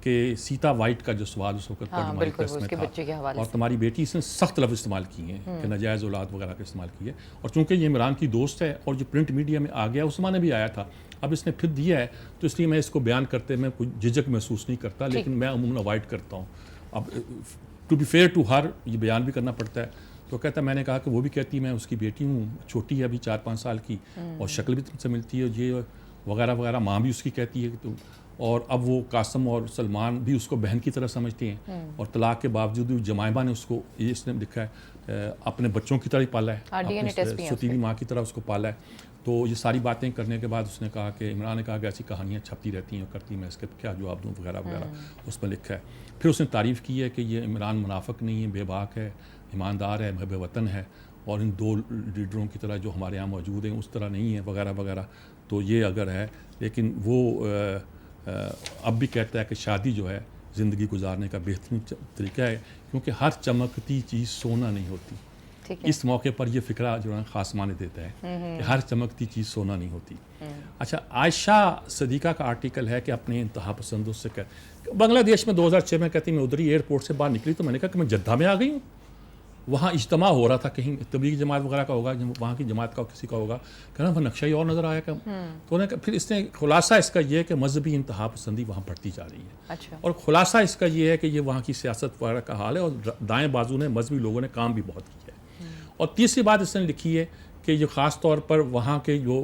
S2: कि सीता वाइट का जो सवाल उस वक्त हमारी प्रेस में था, और तुम्हारी बेटी इसने सख्त लफ्ज़ इस्तेमाल किए हैं कि नाजायज़ औलाद वगैरह का इस्तेमाल किए, और चूँकि ये इमरान की दोस्त है और जो प्रिंट मीडिया में आ गया उस ज़माने भी आया था, अब इसने फिर दिया है तो इसलिए मैं इसको बयान करते मैं कोई झिझक महसूस नहीं करता, लेकिन मैं अमूमन अवॉइड करता हूँ। अब to be fair to her ये बयान भी करना पड़ता है। तो कहता मैंने कहा कि वो भी कहती मैं उसकी बेटी हूँ, छोटी है अभी 4-5 साल की, और शक्ल भी तुमसे मिलती है, ये वगैरह वगैरह। माँ भी उसकी कहती है तो, और अब वो कासम और सलमान भी उसको बहन की तरह समझते हैं, और तलाक के बावजूद भी जमाइमा ने उसको, ये इसने लिखा है, अपने बच्चों की तरह ही पाला है, अपनी सतीली माँ की तरह उसको पाला है। तो ये सारी बातें करने के बाद उसने कहा कि इमरान ने कहा कि ऐसी कहानियाँ छपती रहती हैं करती, मैं इसके क्या जवाब दूँ वगैरह वगैरह उसमें लिखा है। फिर उसने तारीफ़ की है कि ये इमरान मुनाफिक नहीं है, बेबाक है, ईमानदार है, महब वतन है, और इन दो लीडरों की तरह जो हमारे यहाँ मौजूद हैं उस तरह नहीं है वगैरह वगैरह। तो ये अगर है, लेकिन वो अब भी कहता है कि शादी जो है ज़िंदगी गुजारने का बेहतरीन तरीका है, क्योंकि हर चमकती चीज़ सोना नहीं होती। इस मौके पर यह फ़िक्रा जो है ख़ास माने देता है कि हर चमकती चीज़ सोना नहीं होती। अच्छा, आयशा सदीक़ा का आर्टिकल है कि अपने इंतहा पसंदों से बांग्लादेश में 2006 में कहती मैं उधर ही एयरपोर्ट से बाहर निकली तो मैंने कहा कि मैं जद्दा में आ गई हूँ। वहाँ इज्तिमा हो रहा था, कहीं तबलीगी जमात वगैरह का होगा, वहाँ की जमात का किसी का होगा, कहना वह नक्शा ही और नज़र आया क्या। तो उन्हें फिर इसने खुलासा इसका ये है कि मजहबी इंतहा पसंदी वहाँ बढ़ती जा रही है।
S1: अच्छा। और
S2: खुलासा इसका ये है कि ये वहाँ की सियासत वगैरह का हाल है, और दाएँ बाजू ने मजहबी लोगों ने काम भी बहुत किया है। और तीसरी बात इसने लिखी है कि ये ख़ास तौर पर वहाँ के जो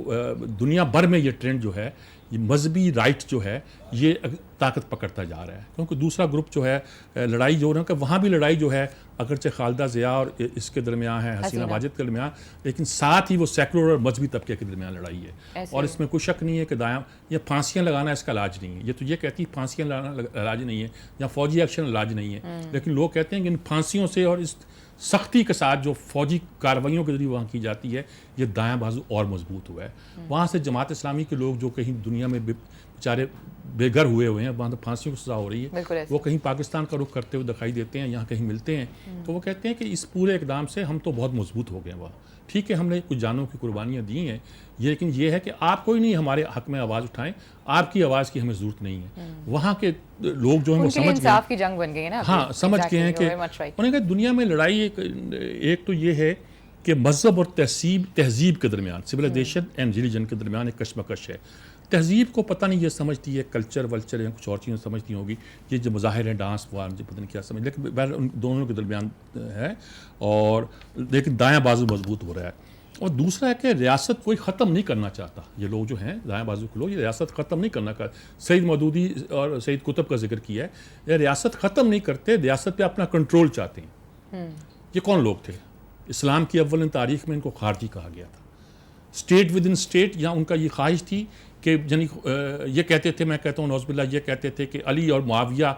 S2: दुनिया भर में ये ट्रेंड जो है, ये मजहबी राइट जो है ये ताकत पकड़ता जा रहा है, क्योंकि दूसरा ग्रुप जो है लड़ाई जो है, वहाँ भी लड़ाई जो है अगरचे खालिदा ज़िया और इसके दरमियान है, हसीना वाजिद के दरमियान, लेकिन साथ ही वो सेकुलर और मजहबी तबके के दरमियान लड़ाई है। और इसमें कोई शक नहीं है कि दायां ये फांसियाँ लगाना इसका इलाज नहीं है। ये तो ये कहती है फांसियाँ लगाना इलाज नहीं है या फौजी एक्शन इलाज नहीं है, लेकिन लोग कहते हैं कि इन फांसियों से और इस सख्ती के साथ जो फौजी कार्रवाइयों के जरिए वहाँ की जाती है, ये दायां बाजू और मजबूत हुआ है। वहाँ से जमात इस्लामी के लोग जो कहीं दुनिया में बेचारे बेघर हुए हैं, वहाँ तो फांसियों की सज़ा हो रही है,
S1: बिल्कुल ऐसे।
S2: वो कहीं पाकिस्तान का रुख करते हुए दिखाई देते हैं, यहाँ कहीं मिलते हैं, तो वो कहते हैं कि इस पूरे इकदाम से हम तो बहुत मजबूत हो गए वहाँ। ठीक है, हमने कुछ जानों की कुर्बानियाँ दी हैं, लेकिन ये है कि आप कोई नहीं हमारे हक में आवाज़ उठाएं, आपकी आवाज़ की हमें ज़रूरत नहीं है। वहाँ के लोग जो हैं वो
S1: उनके लिए
S2: समझ गए,
S1: इंसाफ की जंग बन गई है ना।
S2: हाँ समझ गए हैं कि उन्होंने कहा दुनिया में लड़ाई एक तो ये है कि मज़हब और तहजीब के दरमियान, सिविलाइजेशन एंड रिलीजन के दरमियान एक कशमकश है। तहजीब को पता नहीं ये समझती है कल्चर वल्चर या कुछ और चीज़ें समझती होगी, ये जो मज़ाहिर हैं डांस वार जो पता नहीं क्या समझ, लेकिन बहर उन दोनों के दरमियान है। और लेकिन दायां बाजू मजबूत हो रहा है। और दूसरा है कि रियासत कोई ख़त्म नहीं करना चाहता, ये लोग जो हैं दायां बाजू के लोग, ये रियासत ख़त्म नहीं करना कर, सईद मौदूदी और सईद कुतुब का जिक्र किया है, ये रियासत ख़त्म नहीं करते, रियासत पे अपना कंट्रोल चाहते हैं। ये कौन लोग थे? इस्लाम की अव्वल तारीख में इनको खारजी कहा गया था। स्टेट विद इन स्टेट, यहाँ उनका ये ख्वाहिश थी कि यानी ये कहते थे, मैं कहता हूँ नौज़बिल्लाह, ये कहते थे कि अली और मुआविया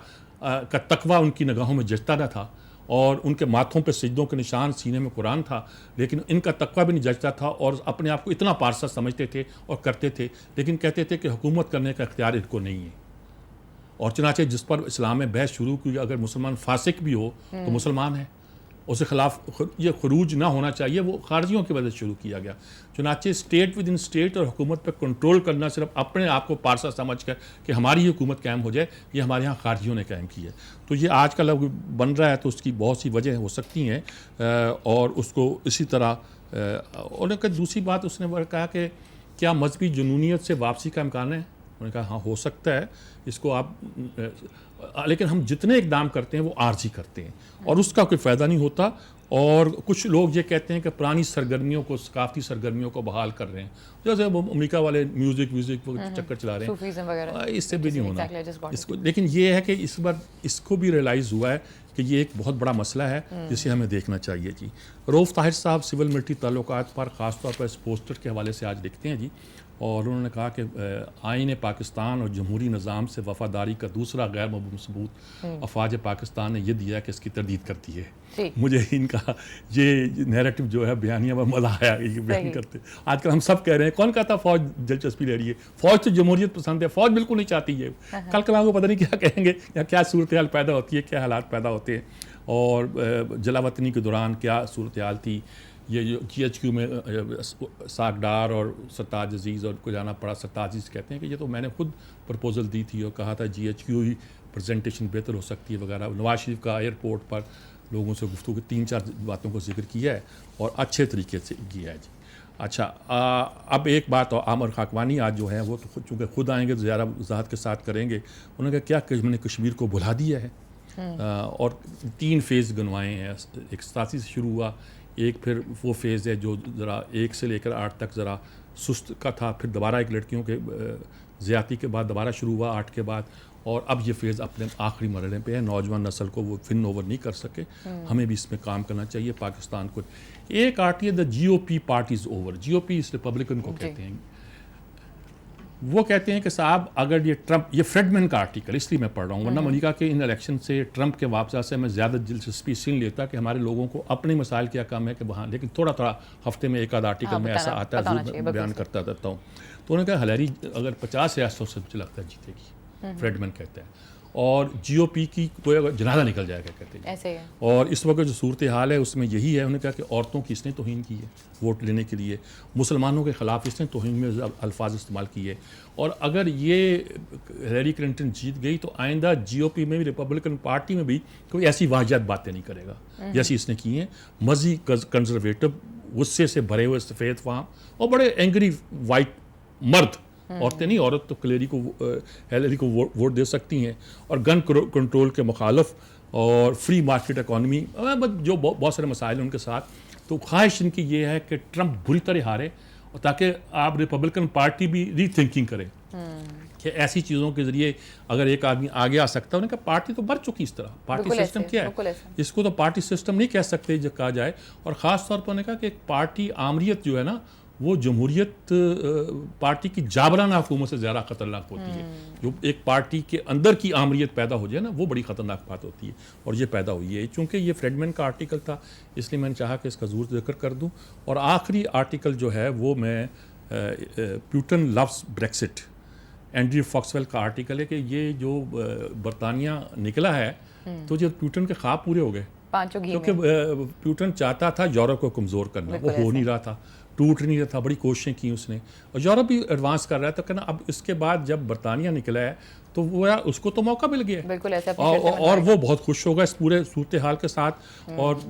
S2: का तकवा उनकी निगाहों में जचता न था, और उनके माथों पे सिजदों के निशान, सीने में कुरान था, लेकिन इनका तकवा भी नहीं जचता था, और अपने आप को इतना पारसा समझते थे और करते थे, लेकिन कहते थे कि हुकूमत करने का इख्तियार इनको नहीं है। और चुनाचे जिस पर इस्लाम में बहस शुरू की, अगर मुसलमान फासिक भी हो तो मुसलमान है, उसके खिलाफ ये खरूज ना होना चाहिए, वो खारजियों की वजह से शुरू किया गया। चुनाचे स्टेट विद इन स्टेट और हुकूमत पर कंट्रोल करना, सिर्फ अपने आप को पारसा समझ कर कि हमारी हुकूमत कायम हो जाए, ये हमारे यहाँ खारजियों ने कायम की है। तो ये आज का लोग बन रहा है, तो उसकी बहुत सी वजह हो सकती हैं, और उसको इसी तरह। और दूसरी बात उसने कहा कि क्या मजहबी जुनूनियत से वापसी का इम्कान है? उन्होंने कहा हाँ हो सकता है, इसको आप, लेकिन हम जितने इकदाम करते हैं वो आर्जी करते हैं और उसका कोई फ़ायदा नहीं होता। और कुछ लोग ये कहते हैं कि पुरानी सरगर्मियों को, सकाफती सरगर्मियों को बहाल कर रहे हैं, जैसे वो अमेरिका वाले म्यूज़िक चक्कर चला रहे हैं, इससे भी नहीं होना इसको। लेकिन ये है कि इस बार इसको भी रियलाइज़ हुआ है कि ये एक बहुत बड़ा मसला है जिसे हमें देखना चाहिए जी। रऊफ़ ताहिर साहब सिविल मिलिट्री ताल्लुकात पर ख़ास तौर पर इस पोस्टर के हवाले से आज लिखते हैं जी, और उन्होंने कहा कि आईन पाकिस्तान और जमहूरी निज़ाम से वफ़ादारी का दूसरा गैर मबूम सबूत अफवाज पाकिस्तान ने यह दिया है कि इसकी तरदीद करती है। मुझे इनका ये नैरेटिव जो है बयानिया में मज़ा आया, ये बयान करते। आजकल हम सब कह रहे हैं, कौन कहता फ़ौज दिलचस्पी ले रही है, फ़ौज तो जमहूरियत पसंद है, फ़ौज बिल्कुल नहीं चाहती है। कल कल को पता नहीं क्या कहेंगे या क्या सूरत हाल पैदा होती है, क्या हालात पैदा होते हैं, और जलावतनी के दौरान क्या सूरत हाल थी। ये जो GHQ में सागडार और सरताज अजीज़ और को जाना पड़ा, सरताज अजीज़ कहते हैं कि ये तो मैंने खुद प्रपोज़ल दी थी और कहा था GHQ ही प्रेजेंटेशन बेहतर हो सकती है वगैरह। नवाज शरीफ का एयरपोर्ट पर लोगों से गुफ्तगू 3-4 बातों को जिक्र किया है और अच्छे तरीके से किया है जी। अच्छा, अब एक बात, और आमर खाकवानी आज जो है वो तो चूँकि खुद आएंगे तो ज़्यादा वजाहत के साथ करेंगे। उन्होंने कहा क्या मैंने कश्मीर को भुला दिया है, और 3 फेज़ गिनवाए हैं। एक 87 से शुरू हुआ, एक फिर वो फेज़ है जो ज़रा 1 से लेकर 8 तक ज़रा सुस्त का था, फिर दोबारा एक लड़कियों के ज़्यादती के बाद दोबारा शुरू हुआ 8 के बाद, और अब ये फेज़ अपने आखिरी मरहले पे है। नौजवान नस्ल को वो फिन ओवर नहीं कर सके, हमें भी इसमें काम करना चाहिए पाकिस्तान को। एक आती है the GOP party is over. GOP इस रिपब्लिकन को कहते हैं। वो कहते हैं कि साहब अगर ये ट्रंप, ये फ्रेडमैन का आर्टिकल इसलिए मैं पढ़ रहा हूँ, वरना अमेरिका के इन इलेक्शन से ट्रंप के वापसा से मैं ज़्यादा दिलचस्पी इसलिए लेता कि हमारे लोगों को अपने मसाइल क्या कम है कि वहाँ, लेकिन थोड़ा थोड़ा हफ्ते में एक आध आर्टिकल में ऐसा आता है जरूर बयान करता रहता हूँ। तो उन्होंने कहा हिलेरी अगर 50 रियासतों से मुझे लगता है जीतेगी, फ्रेडमैन कहता है, और GOP की कोई अगर जनाजा निकल जाएगा कहते हैं
S1: ऐसे है।
S2: और इस वक्त जो सूरत हाल है उसमें यही है। उन्होंने कहा कि औरतों की इसने तौहीन की है वोट लेने के लिए, मुसलमानों के ख़िलाफ़ इसने तौहीन में अल्फाज इस्तेमाल किए, और अगर ये हिलेरी क्लिंटन जीत गई तो आइंदा GOP में भी, रिपब्लिकन पार्टी में भी कोई ऐसी वाहियात बातें नहीं करेगा जैसी इसने की हैं। मज़ीद कंजर्वेटिव, गुस्से से भरे हुए सफ़ेद फाम और बड़े एंग्री वाइट मर्द, औरतें नहीं, औरत तो हिलेरी को वोट दे सकती हैं, और गन कंट्रोल के मुखालफ और फ्री मार्केट इकॉनमी, जो बहुत सारे मसाइल हैं उनके साथ। तो ख्वाहिश इनकी ये है कि ट्रंप बुरी तरह हारे, और ताकि आप रिपब्लिकन पार्टी भी रीथिंकिंग करे कि ऐसी चीज़ों के ज़रिए अगर एक आदमी आगे आ सकता है। उन्होंने कहा पार्टी तो बढ़ चुकी इस तरह, पार्टी सिस्टम क्या है, इसको तो पार्टी सिस्टम नहीं कह सकते जो कहा जाए। और ख़ास तौर पर उन्होंने कहा कि एक पार्टी आमरीत जो है ना, वो जमहूरियत पार्टी की जाबराना हुकूमत से ज़्यादा ख़तरनाक होती है। जो एक पार्टी के अंदर की आमरीत पैदा हो जाए ना, वो बड़ी ख़तरनाक बात होती है, और ये पैदा हुई है। चूँकि ये फ्रेडमैन का आर्टिकल था इसलिए मैंने चाहा कि इसका ज़रूर जिक्र कर दूँ। और आखिरी आर्टिकल जो है वो मैं, प्यूटन लव्स ब्रेक्सिट, एंड्रयू फॉक्सवेल का आर्टिकल है कि ये जो बरतानिया निकला है तो जो प्यूटन के ख्वाब पूरे हो गए,
S1: पांचों घी
S2: क्योंकि प्यूटन चाहता था यूरोप को कमज़ोर करना, वो हो नहीं रहा था, टूट नहीं रहा था, बड़ी कोशिशें की उसने, और यूरोप भी एडवांस कर रहा है। तो कहना अब इसके बाद जब बरतानिया निकला है तो वो यार उसको तो मौका मिल गया,
S1: बिल्कुल ऐसा
S2: और वो बहुत खुश होगा इस पूरे सूरत हाल के साथ। और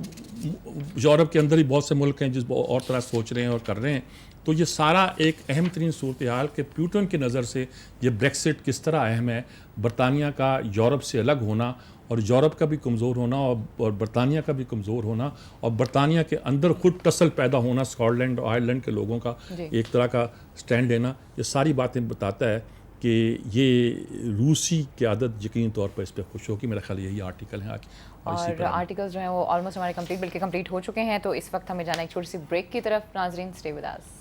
S2: यूरोप के अंदर ही बहुत से मुल्क हैं जिस और तरह सोच रहे हैं और कर रहे हैं। तो ये सारा एक अहम तरीन सूरत हाल के प्यूटन की नज़र से ये ब्रेक्सिट किस तरह अहम है, बरतानिया का यूरोप से अलग होना और यूरोप का भी कमज़ोर होना और बरतानिया का भी कमज़ोर होना और बरतानिया के अंदर खुद टसल पैदा होना, स्कॉटलैंड और आयरलैंड के लोगों का एक तरह का स्टैंड लेना, ये सारी बातें बताता है कि ये रूसी क़यादत यकीनी तौर पर इस पर खुश होगी। मेरा ख्याल यही आर्टिकल है आज।
S1: और आर्टिकल्स जो हैं वो ऑलमोस्ट हमारे कंप्लीट हो चुके हैं। तो इस वक्त हमें जाना एक छोटी सी ब्रेक की तरफ। नाजरीन, stay with us.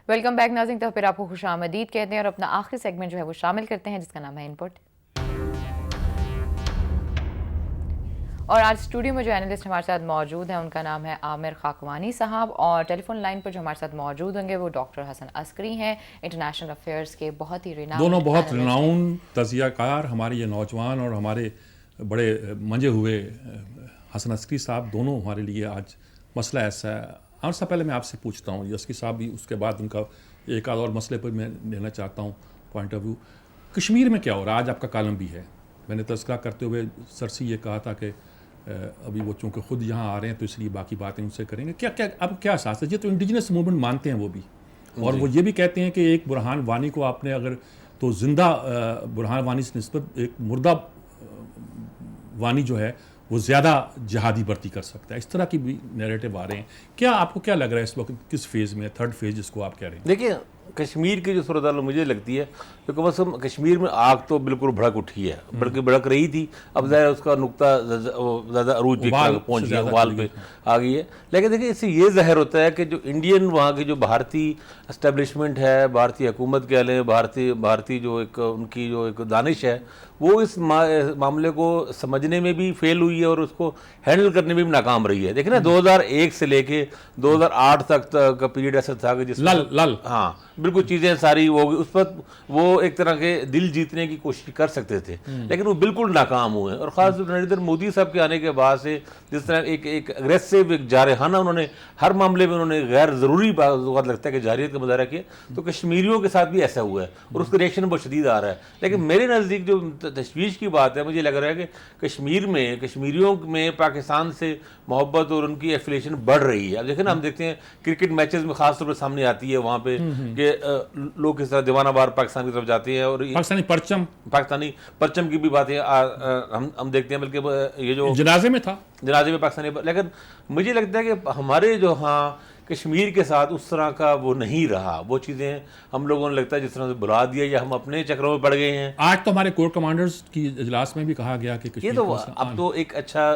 S1: Welcome back नाज़रीन। तो फिर आपको खुशामदीद कहते हैं और अपना आखिरी सेगमेंट जो है वो शामिल करते हैं जिसका नाम है इनपुट। और आज स्टूडियो में जो एनालिस्ट हमारे साथ मौजूद हैं उनका नाम है आमिर खाकवानी साहब, और टेलीफोन लाइन पर जो हमारे साथ मौजूद होंगे वो डॉक्टर हसन अस्करी हैं, इंटरनेशनल अफेयर्स के बहुत ही रिनाउंड,
S2: दोनों बहुत रिनाउंड तजियाकार हमारे ये नौजवान और हमारे बड़े मंजे हुए हसन अस्करी साहब, दोनों हमारे लिए आज मसला ऐसा है। और सबसे पहले मैं आपसे पूछता हूँ, अस्करी साहब भी उसके बाद उनका एक आध और मसले पर मैं लेना चाहता हूँ पॉइंट ऑफ व्यू। कश्मीर में क्या हो रहा है? आज आपका कालम भी है, मैंने तज़किरा करते हुए सर से ये कहा था कि अभी वो चूँकि खुद यहाँ आ रहे हैं तो इसलिए बाकी बातें उनसे करेंगे। क्या क्या अब क्या एहसास है? ये तो इंडिजिनस मूवमेंट मानते हैं वो भी, और वो ये भी कहते हैं कि एक बुरहान वानी को आपने अगर तो जिंदा बुरहान वानी से निस्बत एक मुर्दा वानी जो है वो ज़्यादा जहादी भर्ती कर सकता है। इस तरह की भी नैरेटिव आ रहे हैं। क्या आपको क्या लग रहा है इस वक्त किस फेज़ में, थर्ड फेज़ जिसको आप कह रहे हैं?
S3: देखिए, कश्मीर की जो सूरत हाल मुझे लगती है तो कम से कम कश्मीर में आग तो बिल्कुल भड़क उठी है, बल्कि भड़क रही थी, अब ज़ाहिर उसका नुक्ता ज़्यादा अरूज पे पहुँच गया, वाल पे आ गई है। लेकिन देखिए, इससे ये ज़ाहिर होता है कि जो इंडियन वहाँ की जो भारतीय इस्टेब्लिशमेंट है, भारतीय हुकूमत कह लें, भारतीय जो एक उनकी जो एक दानिश है, वो इस मामले को समझने में भी फेल हुई है और उसको हैंडल करने में भी नाकाम रही है। देखिए ना, 2001 से लेके 2008 तक का पीरियड ऐसा था कि जिस
S2: लल
S3: हाँ बिल्कुल चीज़ें सारी वो उस पर वो एक तरह के दिल जीतने की कोशिश कर सकते थे, लेकिन वो बिल्कुल नाकाम हुए। और ख़ास नरेंद्र मोदी साहब के आने के बाद से जिस तरह एक अग्रेसिव, एक जारहाना उन्होंने हर मामले में उन्होंने गैर ज़रूरी बात लगता है कि जारियत का मुजाहरा किया, तो कश्मीरियों के साथ भी ऐसा हुआ है और उसका रिएक्शन बहुत शदीद आ रहा है। लेकिन मेरे नज़दीक जो तशवीश की बात है, मुझे लग रहा है कि कश्मीरियों में पाकिस्तान से मोहब्बत और उनकी एफिलिएशन बढ़ रही है। अब देखें ना, हम देखते हैं क्रिकेट मैचेस में खास तौर पर सामने आती है वहाँ पे कि लोग किस तरह दीवाना बार पाकिस्तान की तरफ जाते हैं और पाकिस्तानी परचम की भी बातें हम देखते हैं, बल्कि ये जो जनाजे में पाकिस्तानी। लेकिन मुझे लगता है कि हमारे जो कश्मीर के साथ उस तरह का वो नहीं रहा, वो चीज़ें हम लोगों ने लगता है जिस तरह से बुला दिया या हम अपने चक्रों में पड़ गए हैं।
S2: आज तो हमारे कोर कमांडर्स की इजलास में भी कहा गया कि
S3: ये तो अब तो एक अच्छा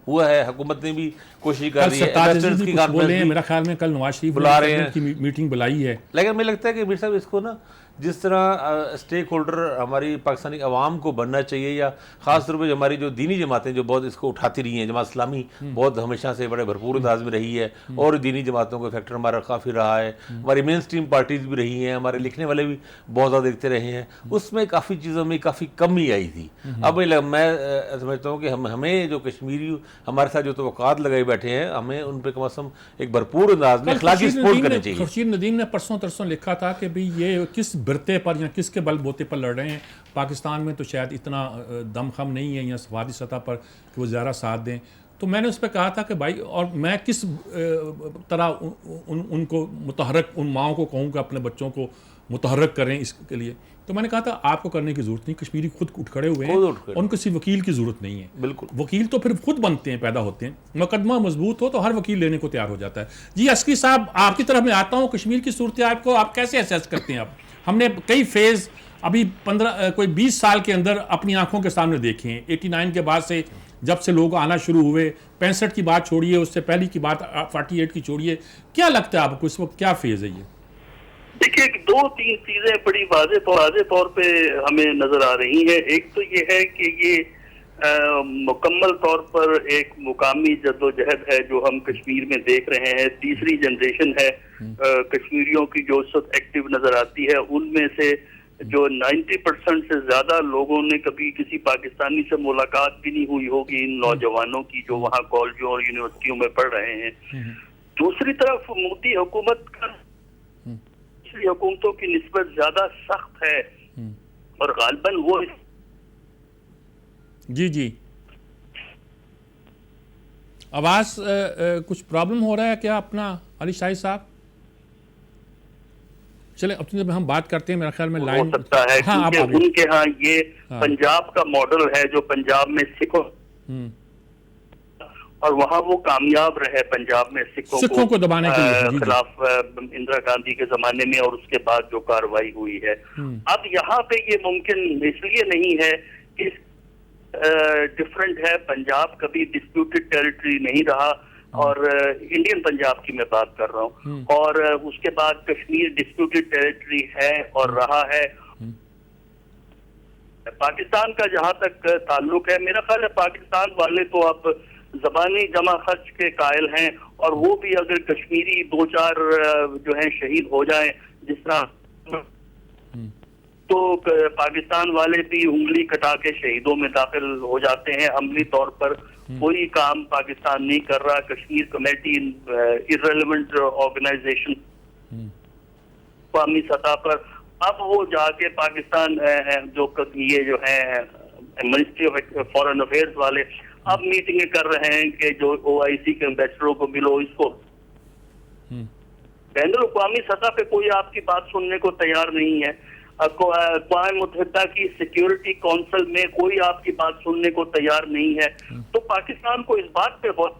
S3: हुआ है, हुकूमत ने भी कोशिश कर रही है।
S2: मेरा ख्याल में कल नवाज शरीफ बुला रहे हैं की मीटिंग बुलाई है।
S3: लेकिन मुझे लगता है कि मीर साहब इसको ना जिस तरह स्टेक होल्डर हमारी पाकिस्तानी अवाम को बनना चाहिए, या ख़ास तौर पर हमारी जो दीनी जमातें जो बहुत इसको उठाती रही हैं, जमात इस्लामी बहुत हमेशा से बड़े भरपूर अंदाज में रही है और दीनी जमातों का फैक्टर हमारा काफ़ी रहा है, हमारी मेन स्ट्रीम पार्टीज़ भी रही हैं, हमारे लिखने वाले भी बहुत ज़्यादा देखते रहे हैं, उसमें काफ़ी चीज़ों में काफ़ी कमी आई थी। अब मैं समझता हूँ कि हमें जो कश्मीरी हमारे साथ जो तवक्कात लगाए बैठे हैं, हमें उन पर कम अज़ कम एक भरपूर अंदाज में अखलाकी सपोर्ट करनी चाहिए।
S2: खुर्शीद नदीम ने परसों तरसों लिखा था कि भाई ये किस बरते पर या किसके बलबोते पर लड़ रहे हैं, पाकिस्तान में तो शायद इतना दमखम नहीं है या सफारी सतह पर कि वो ज़्यादा साथ दें। तो मैंने उस पर कहा था कि भाई, और मैं किस तरह उनको मुतहरक, उन माओं को कहूँ कि अपने बच्चों को मुतहरक करें इसके लिए। तो मैंने कहा था आपको करने की ज़रूरत नहीं, कश्मीरी खुद उठ खड़े हुए हैं, उनको किसी वकील की ज़रूरत नहीं है।
S3: बिल्कुल,
S2: वकील तो फिर खुद बनते हैं, पैदा होते हैं। मुकदमा मजबूत हो तो हर वकील लेने को तैयार हो जाता है। जी अस्करी साहब, आपकी तरफ मैं आता हूँ, कश्मीर की सूरत को आप कैसे असेस करते हैं? आप हमने कई फेज़ अभी 20 साल के अंदर अपनी आंखों के सामने देखे हैं। 89 के बाद से जब से लोग आना शुरू हुए, 65 की बात छोड़िए, उससे पहले की बात 48 की छोड़िए, क्या लगता है आपको इस वक्त क्या फेज़ है ये?
S4: देखिए, दो तीन चीजें बड़ी वाज़े तौर पे हमें नजर आ रही हैं। एक तो ये है कि ये मुकम्मल तौर पर एक मुकामी जद्दोजहद है जो हम कश्मीर में देख रहे हैं। तीसरी जनरेशन है कश्मीरियों की जो उस वक्त एक्टिव नजर आती है, उनमें से जो 90% से ज्यादा लोगों ने कभी किसी पाकिस्तानी से मुलाकात भी नहीं हुई होगी, इन नौजवानों की जो वहाँ कॉलेजों और यूनिवर्सिटियों में पढ़ रहे हैं। दूसरी तरफ मोदी हुकूमत का पिछली हुकूमतों की निस्बत ज्यादा सख्त है और गालिबन वो
S2: जी आवाज कुछ प्रॉब्लम हो रहा है क्या अपना अली शाही साहब? चले अपने हम बात करते हैं, मेरा ख्याल में लाइन
S4: हो सकता है।
S2: हाँ,
S4: क्योंकि उनके यहाँ ये पंजाब का मॉडल है जो पंजाब में सिखों और वहाँ वो कामयाब रहे पंजाब में सिखों को दबाने के खिलाफ इंदिरा गांधी के जमाने में और उसके बाद जो कार्रवाई हुई है। अब यहाँ पे ये मुमकिन इसलिए नहीं है कि डिफरेंट है। पंजाब कभी डिस्प्यूटेड टेरिटरी नहीं रहा और इंडियन पंजाब की मैं बात कर रहा हूँ, और उसके बाद कश्मीर डिस्प्यूटेड टेरिटरी है और रहा है। पाकिस्तान का जहां तक ताल्लुक है, मेरा ख्याल है पाकिस्तान वाले तो अब जबानी जमा खर्च के कायल हैं, और वो भी अगर कश्मीरी दो चार जो है शहीद हो जाएं जिस तरह, तो पाकिस्तान वाले भी उंगली कटा के शहीदों में दाखिल हो जाते हैं। अमली तौर पर कोई काम पाकिस्तान नहीं कर रहा। कश्मीर कमेटी इररिलेवेंट ऑर्गेनाइजेशन कौमी सतह पर, अब वो जाके पाकिस्तान ये जो है मिनिस्ट्री ऑफ फॉरेन अफेयर्स वाले अब मीटिंगें कर रहे हैं कि जो OIC के एम्बेसडरों को मिलो, इसको बैनुल-अक़वामी सतह पे कोई आपकी बात सुनने को तैयार नहीं है। अक़वाम मुत्तहिदा की सिक्योरिटी काउंसिल में कोई आपकी बात सुनने को तैयार नहीं है। तो पाकिस्तान को इस बात पे बहुत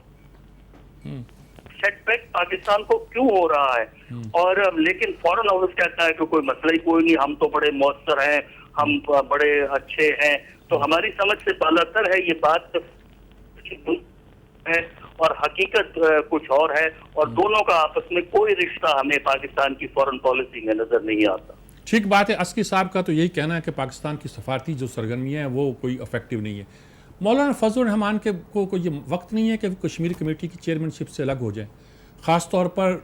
S4: सेटबैक पाकिस्तान को क्यों हो रहा है। और लेकिन फॉरेन ऑफिस कहता है कि कोई मसला ही कोई नहीं, हम तो बड़े मौसर हैं, हम बड़े अच्छे हैं। तो हमारी समझ से बालातर है ये बात है और हकीकत कुछ और है, और दोनों का आपस में कोई रिश्ता हमें पाकिस्तान की फॉरेन पॉलिसी में नजर नहीं आता।
S2: ठीक बात है। अस्की साहब का तो यही कहना है कि पाकिस्तान की सफारती जो सरगर्मियाँ हैं वो कोई इफेक्टिव नहीं है। मौलाना फजल रहमान के को ये वक्त नहीं है कि कश्मीर कमेटी की चेयरमैनशिप से अलग हो जाए। ख़ास तौर पर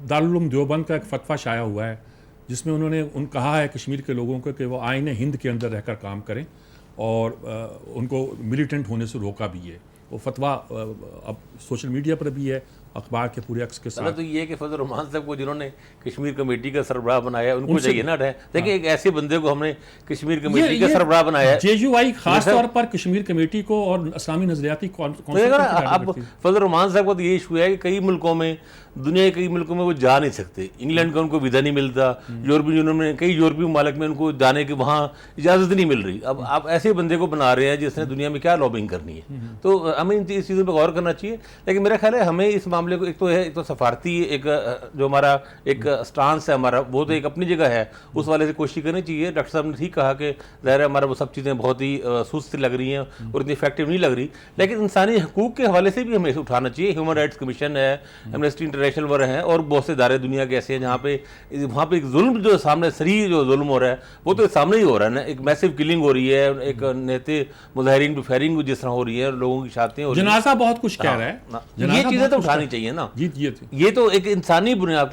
S2: दारुल उलूम देवबंद का एक फतवा शाया हुआ है जिसमें उन्होंने कहा है कश्मीर के लोगों को कि वो आईने हिंद के अंदर रहकर काम करें और उनको मिलिटेंट होने से रोका भी है। वो फतवा अब सोशल मीडिया पर भी है, अखबार के पूरे अक्स के साथ।
S3: तो ये कि फजल रहमान साहब को जिन्होंने कश्मीर कमेटी का सरबराह बनाया उनको चाहिए ना रहे। देखिए एक ऐसे बंदे को हमने कश्मीर कमेटी का सरबराह बनाया है।
S2: JUI खास तौर पर कश्मीर कमेटी को और इस्लामी नजरियाती
S3: अब फजल रहमान साहब को तो ये इशू है कि कई मुल्कों में, दुनिया के कई मुल्कों में वो जा नहीं सकते। इंग्लैंड का उनको वीज़ा नहीं मिलता, यूरोपीय यूनियन में कई यूरोपीय ममालिक में उनको जाने की वहाँ इजाज़त नहीं मिल रही। अब आप ऐसे बंदे को बना रहे हैं जिसने दुनिया में क्या लॉबिंग करनी है। तो हमें इन चीज़ों पर गौर करना चाहिए। लेकिन मेरा ख्याल है हमें इस मामले को, एक तो सफारती एक जो हमारा एक स्टांस है हमारा, वो तो एक अपनी जगह है, उस वाले से कोशिश करनी चाहिए। डॉक्टर साहब ने ठीक कहा कि ज़ाहिर है हमारा वो सब चीज़ें बहुत ही सुस्त लग रही हैं और इतनी इफेक्टिव नहीं लग रही, लेकिन इंसानी हकूक़ के हवाले से भी हमें उठाना चाहिए। ह्यूमन राइट्स कमीशन है, एमनेस्टी इंटरनेशनल वर हैं, और बहुत से इदारे दुनिया के ऐसे हैं जहाँ पे वहाँ पे एक जुल्म जो सामने सरी जो जुल्म हो रहा है वो तो सामने ही हो रहा है ना। एक मैसिव किलिंग हो रही है, एक नेते मुजाहिरीन पे फायरिंग जिस तरह हो रही है, लोगों की शादियाँ हो रही हैं,
S2: जनाजा बहुत कुछ कह रहा है।
S3: ये चीज़ें तो उठानी चाहिए ना। ये तो एक इंसानी बुनियाद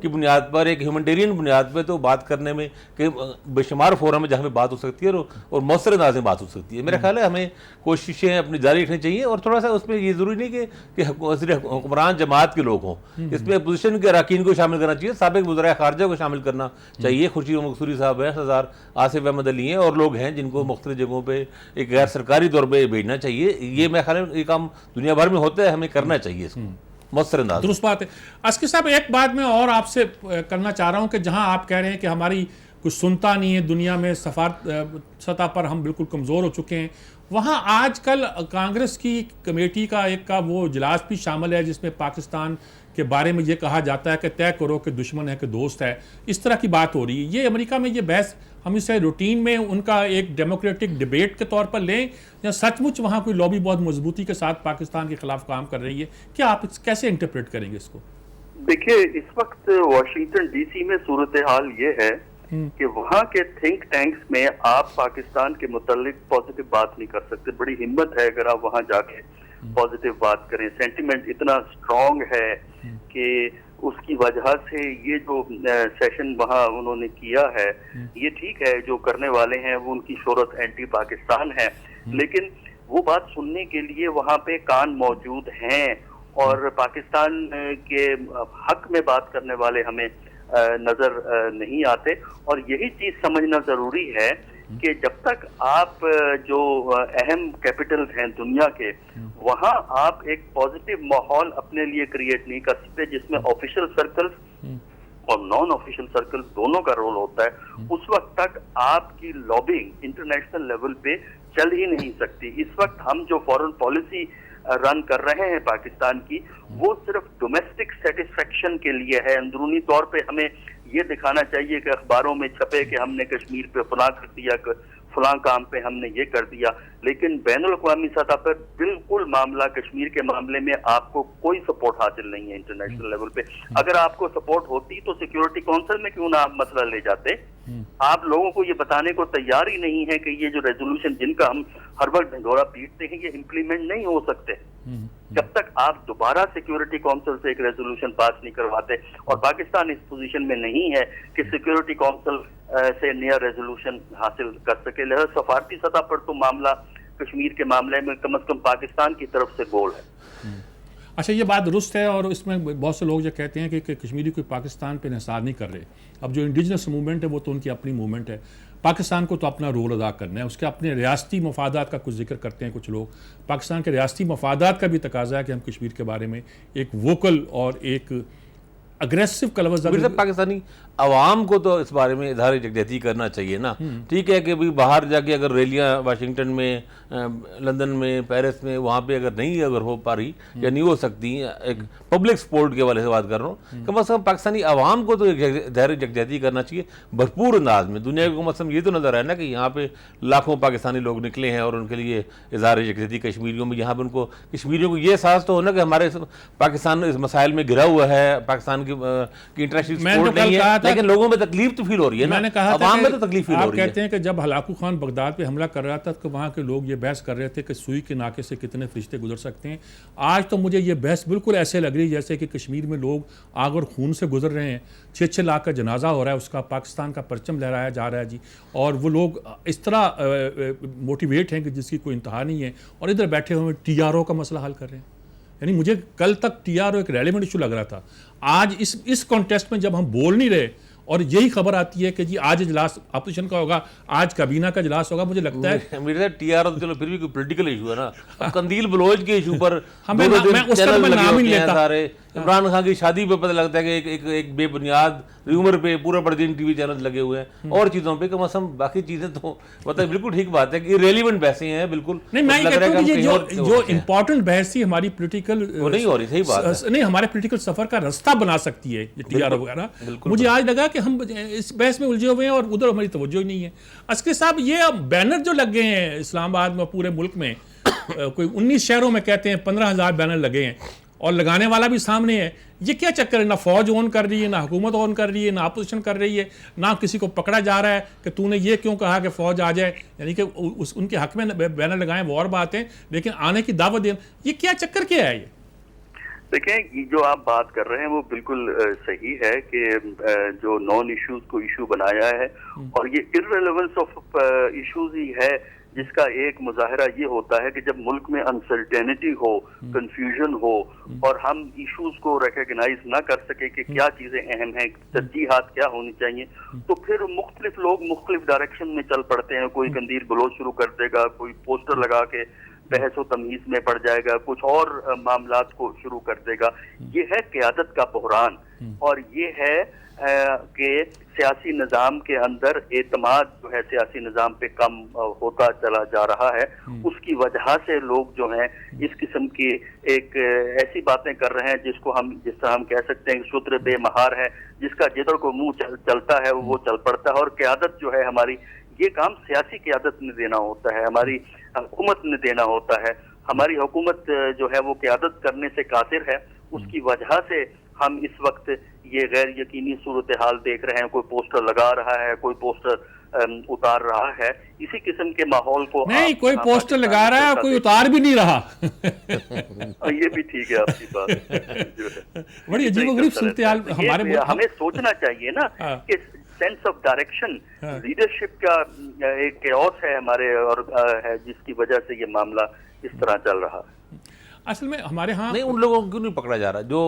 S3: की बुनियाद पर, एक ह्यूमैनिटेरियन बुनियाद पर तो बात करने में कि बेशुमार फोरम में जहाँ पे बात हो सकती है और मौसर अंदाज में बात हो सकती है। मेरा ख्याल है हमें कोशिशें अपनी जारी रखनी चाहिए, और थोड़ा सा उसमें ये ज़रूरी नहीं कि सिर्फ हुक्मरान जमात के लोग हों, इसमें अपोजिशन के अरकान को शामिल करना चाहिए, साबिक वज़राए ख़ारजा को शामिल करना चाहिए। खुर्शीद मकसूरी साहब हैं, सरदार आसिफ अहमद अली हैं, और लोग हैं जिनको मुख्तलिफ जगहों पर एक गैर सरकारी तौर पर भेजना चाहिए। ये मेरे ख्याल में ये काम दुनिया भर में होता है, हमें करना चाहिए इसको मौसर अंदाज।
S2: दुरुस्त बात है। अस्की साहब एक बात मैं और आपसे करना चाह रहा हूँ कि जहाँ आप कह रहे हैं कि हमारी कुछ सुनता नहीं है दुनिया में, सतह पर हम बिल्कुल कमज़ोर हो चुके हैं, वहाँ आजकल कांग्रेस की कमेटी का वो इजलास भी शामिल है जिसमें पाकिस्तान के बारे में ये कहा जाता है कि तय करो कि दुश्मन है कि दोस्त है। इस तरह की बात हो रही है। ये अमेरिका में ये बहस हम इसे रूटीन में उनका एक डेमोक्रेटिक डिबेट के तौर पर लें, या सचमुच वहाँ कोई लॉबी बहुत मजबूती के साथ पाकिस्तान के खिलाफ काम कर रही है? क्या आप कैसे इंटरप्रेट करेंगे इसको?
S4: देखिए, इस वक्त वॉशिंगटन डीसी में सूरत हाल ये है कि वहाँ के थिंक टैंक्स में आप पाकिस्तान के मुतालिक पॉजिटिव बात नहीं कर सकते। बड़ी हिम्मत है अगर आप वहाँ जाके पॉजिटिव बात करें। सेंटिमेंट इतना स्ट्रांग है कि उसकी वजह से ये जो सेशन वहाँ उन्होंने किया है, ये ठीक है, जो करने वाले हैं वो उनकी शोहरत एंटी पाकिस्तान है, लेकिन वो बात सुनने के लिए वहाँ पे कान मौजूद हैं और पाकिस्तान के हक में बात करने वाले हमें नजर नहीं आते। और यही चीज समझना जरूरी है कि जब तक आप जो अहम कैपिटल्स हैं दुनिया के, वहां आप एक पॉजिटिव माहौल अपने लिए क्रिएट नहीं कर सकते जिसमें ऑफिशियल सर्कल्स और नॉन ऑफिशियल सर्कल दोनों का रोल होता है, उस वक्त तक आपकी लॉबिंग इंटरनेशनल लेवल पे चल ही नहीं सकती। इस वक्त हम जो फॉरेन पॉलिसी रन कर रहे हैं पाकिस्तान की, वो सिर्फ डोमेस्टिक सेटिस्फेक्शन के लिए है। अंदरूनी तौर पे हमें ये दिखाना चाहिए कि अखबारों में छपे कि हमने कश्मीर पे फलां कर दिया, फलां काम पे हमने ये कर दिया, लेकिन बैनुल-अक़वामी सतह पर बिल्कुल मामला कश्मीर के मामले में आपको कोई सपोर्ट हासिल नहीं है इंटरनेशनल लेवल पे। अगर आपको सपोर्ट होती तो सिक्योरिटी काउंसिल में क्यों ना आप मसला ले जाते। आप लोगों को ये बताने को तैयार ही नहीं है कि ये जो रेजोल्यूशन जिनका हम हर वक्त ढिंढोरा पीटते हैं, ये इम्प्लीमेंट नहीं हो सकते जब तक आप दोबारा सिक्योरिटी काउंसिल से एक रेजोल्यूशन पास नहीं करवाते। और पाकिस्तान इस पोजीशन में नहीं है कि सिक्योरिटी काउंसिल से नया रेजोल्यूशन हासिल कर सके। लिहाजा सफारती सतह पर तो मामला कश्मीर के मामले में कम से कम पाकिस्तान की तरफ से गोल है।
S2: अच्छा, ये बात दुरुस्त है और इसमें बहुत से लोग जो कहते हैं कि कश्मीरी कोई पाकिस्तान पे इंहिसार नहीं कर रहे। अब जो इंडिजिनस मूवमेंट है वो तो उनकी अपनी मूवमेंट है, पाकिस्तान को तो अपना रोल अदा करना है, उसके अपने रियासती मफादात का कुछ जिक्र करते हैं कुछ लोग। पाकिस्तान के रियासती मफादात का भी तकाजा है कि हम कश्मीर के बारे में एक वोकल और एक अग्रेसिव कलवज़।
S3: पाकिस्तानी अवाम को तो इस बारे में इजहार यकजहती करना चाहिए ना। ठीक है कि भाई बाहर जाके अगर रैलियाँ वाशिंगटन में, लंदन में, पेरिस में, वहाँ पे अगर नहीं हो पा रही या नहीं हो सकती, एक पब्लिक सपोर्ट के वाले से बात कर रहा हूँ, कम से कम पाकिस्तानी अवाम को तो इजहार यकजहती करना चाहिए भरपूर अंदाज में। दुनिया को कम से कम ये तो नजर आए ना कि यहाँ पे लाखों पाकिस्तानी लोग निकले हैं और उनके लिए इजहार यकजहती कश्मीरियों में, यहाँ पे उनको कश्मीरियों को ये एहसास तो हो ना कि हमारे पाकिस्तान इस मसाइल में घिरा हुआ है, पाकिस्तान की इंटरनेशनल सपोर्ट नहीं है, लेकिन लोगों में तकलीफ तो फील हो रही है ना।
S2: मैंने कहा
S3: अवाम में तो तकलीफ फील हो रही है।
S2: कहते हैं कि जब हलाकू खान बगदाद पे हमला कर रहा था तो वहाँ के लोग ये बहस कर रहे थे कि सुई के नाके से कितने फरिश्ते गुजर सकते हैं। आज तो मुझे ये बहस बिल्कुल ऐसे लग रही है जैसे कि कश्मीर में लोग आग और खून से गुजर रहे हैं। 6-6 लाख का जनाजा हो रहा है, उसका पाकिस्तान का परचम लहराया जा रहा है जी, और वो लोग इस तरह मोटिवेट हैं कि जिसकी कोई इंतहा नहीं है, और इधर बैठे हुए TRO का मसला हल कर रहे हैं। यानी मुझे कल तक TRO एक रेलेवेंट इशू लग रहा था। आज इस कॉन्टेस्ट में जब हम बोल नहीं रहे और यही खबर आती है कि जी आज इजलास अपोजिशन का होगा, आज काबीना का इजलास होगा, मुझे लगता है
S3: मेरे TRO तो चलो फिर भी कोई पॉलिटिकल इशू है ना। अब कंदील बलोच के इशू पर
S2: मैं उसका नाम ही नहीं लेता।
S3: सारे इमरान खान की शादी पे पता लगता है कि एक बेबुनियाद र्यूमर पे पूरा बड़े दिन टीवी चैनल लगे हुए हैं और चीजों पे, कम से कम बाकी चीजें तो मतलब बिल्कुल ठीक बात है कि इरेलीवेंट बहसें हैं बिल्कुल।
S2: नहीं, मैं कहता हूं कि ये जो इंपॉर्टेंट बहस थी हमारी पॉलिटिकल
S3: वो नहीं हो रही, सही बात है,
S2: नहीं हमारे पॉलिटिकल सफर का रास्ता बना सकती है ये TRO वगैरह। मुझे आज लगा कि हम इस बहस में उलझे हुए हैं और उधर हमारी तवज्जो ही नहीं है। अस्करी साहब, ये बैनर जो लग गए हैं इस्लामाबाद में, पूरे मुल्क में कोई 19 शहरों में कहते हैं 15,000 बैनर लगे हैं और लगाने वाला भी सामने है, ये क्या चक्कर है? ना फौज ऑन कर रही है, ना हुकूमत ऑन कर रही है, ना अपोजिशन कर रही है, ना किसी को पकड़ा जा रहा है कि तूने ये क्यों कहा कि फौज आ जाए, यानी कि उनके हक में बैनर लगाएं वो और बात है, लेकिन आने की दावत दें, ये क्या चक्कर क्या है? ये
S4: देखें, जो आप बात कर रहे हैं वो बिल्कुल सही है कि जो नॉन इश्यूज को इशू बनाया है, और ये इररिलेवेंस ऑफ इश्यूज ही है जिसका एक मुजाहिरा ये होता है कि जब मुल्क में अनसर्टेनिटी हो, कंफ्यूजन हो और हम इश्यूज को रिकग्नाइज ना कर सके कि क्या चीजें अहम हैं, तरजीहात क्या होनी चाहिए, तो फिर मुख्तलिफ लोग मुख्तलिफ डायरेक्शन में चल पड़ते हैं। कोई कंदील बलोच शुरू कर देगा, कोई पोस्टर लगा के बहस व तमीज में पड़ जाएगा, कुछ और मामलात को शुरू कर देगा। ये है क़यादत का बहरान, और ये है कि सियासी निज़ाम के अंदर एतमाद जो है सियासी निज़ाम पे कम होता चला जा रहा है। उसकी वजह से लोग जो हैं इस किस्म की एक ऐसी बातें कर रहे हैं जिस तरह हम कह सकते हैं शुद्र बेमहार है, जिसका जिधर को मुंह चलता है वो चल पड़ता है। और क़यादत जो है हमारी, ये काम सियासी क़यादत ने देना होता है, हमारी हुकूमत ने देना होता है। हमारी हुकूमत जो है वो क़यादत करने से कासिर है, उसकी वजह से हम इस वक्त ये गैर यकीनी सूरत हाल देख रहे हैं, कोई पोस्टर लगा रहा है, कोई पोस्टर उतार रहा है। इसी किस्म के माहौल को
S2: नहीं, कोई पोस्टर लगा रहा है, कोई उतार भी नहीं रहा।
S4: ये भी ठीक है आपकी बात जो है।
S2: बड़ी अजीबोगरीब सूरत हाल हमारे मुल्क।
S4: हमें सोचना चाहिए ना कि सेंस ऑफ डायरेक्शन, लीडरशिप का एक केओस है हमारे, और है जिसकी वजह से ये मामला इस तरह चल रहा है।
S2: असल में हमारे यहाँ
S3: नहीं, उन लोगों को क्यों नहीं पकड़ा जा रहा? जो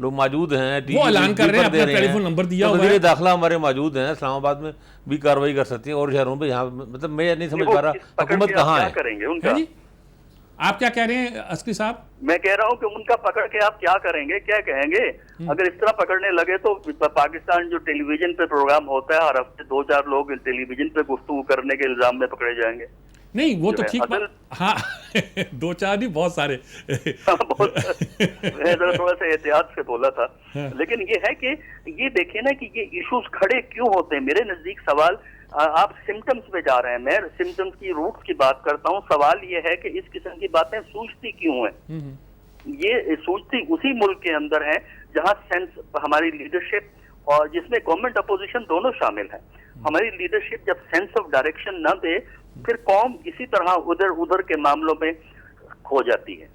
S3: लोग मौजूद हैं,
S2: वो ऐलान कर रहे हैं, अपना टेलीफोन नंबर दिया हुआ है।
S3: दाखिला हमारे मौजूद हैं, इस्लामाबाद में भी कार्रवाई कर सकती है और शहरों पे। यहाँ मतलब मैं नहीं समझ पा रहा हुकूमत कहाँ है।
S4: करेंगे उनका?
S2: आप क्या कह रहे हैं अस्करी साहब?
S4: मैं कह रहा हूँ कि उनका पकड़ के आप क्या करेंगे, क्या कहेंगे? अगर इस तरह पकड़ने लगे तो पाकिस्तान जो टेलीविजन पे प्रोग्राम होता है, हर हफ्ते 2-4 लोग टेलीविजन पे गुफ्तगू करने के इल्जाम में पकड़े जाएंगे।
S2: नहीं, वो तो ठीक हाँ 2-4 नहीं, बहुत सारे।
S4: मैं थोड़ा सा एहतियात से बोला था। लेकिन ये है कि ये देखिए ना कि ये इश्यूज खड़े क्यों होते हैं। मेरे नजदीक सवाल, आप सिम्टम्स पे जा रहे हैं, मैं सिम्टम्स की रूट्स की बात करता हूँ। सवाल ये है कि इस किस्म की बातें सूझती क्यों हैं? ये सूझती उसी मुल्क के अंदर है जहाँ सेंस, हमारी लीडरशिप और जिसमें गवर्नमेंट अपोजिशन दोनों शामिल है, हमारी लीडरशिप जब सेंस ऑफ डायरेक्शन न दे, फिर कौम इसी तरह उधर उधर के मामलों में खो जाती है।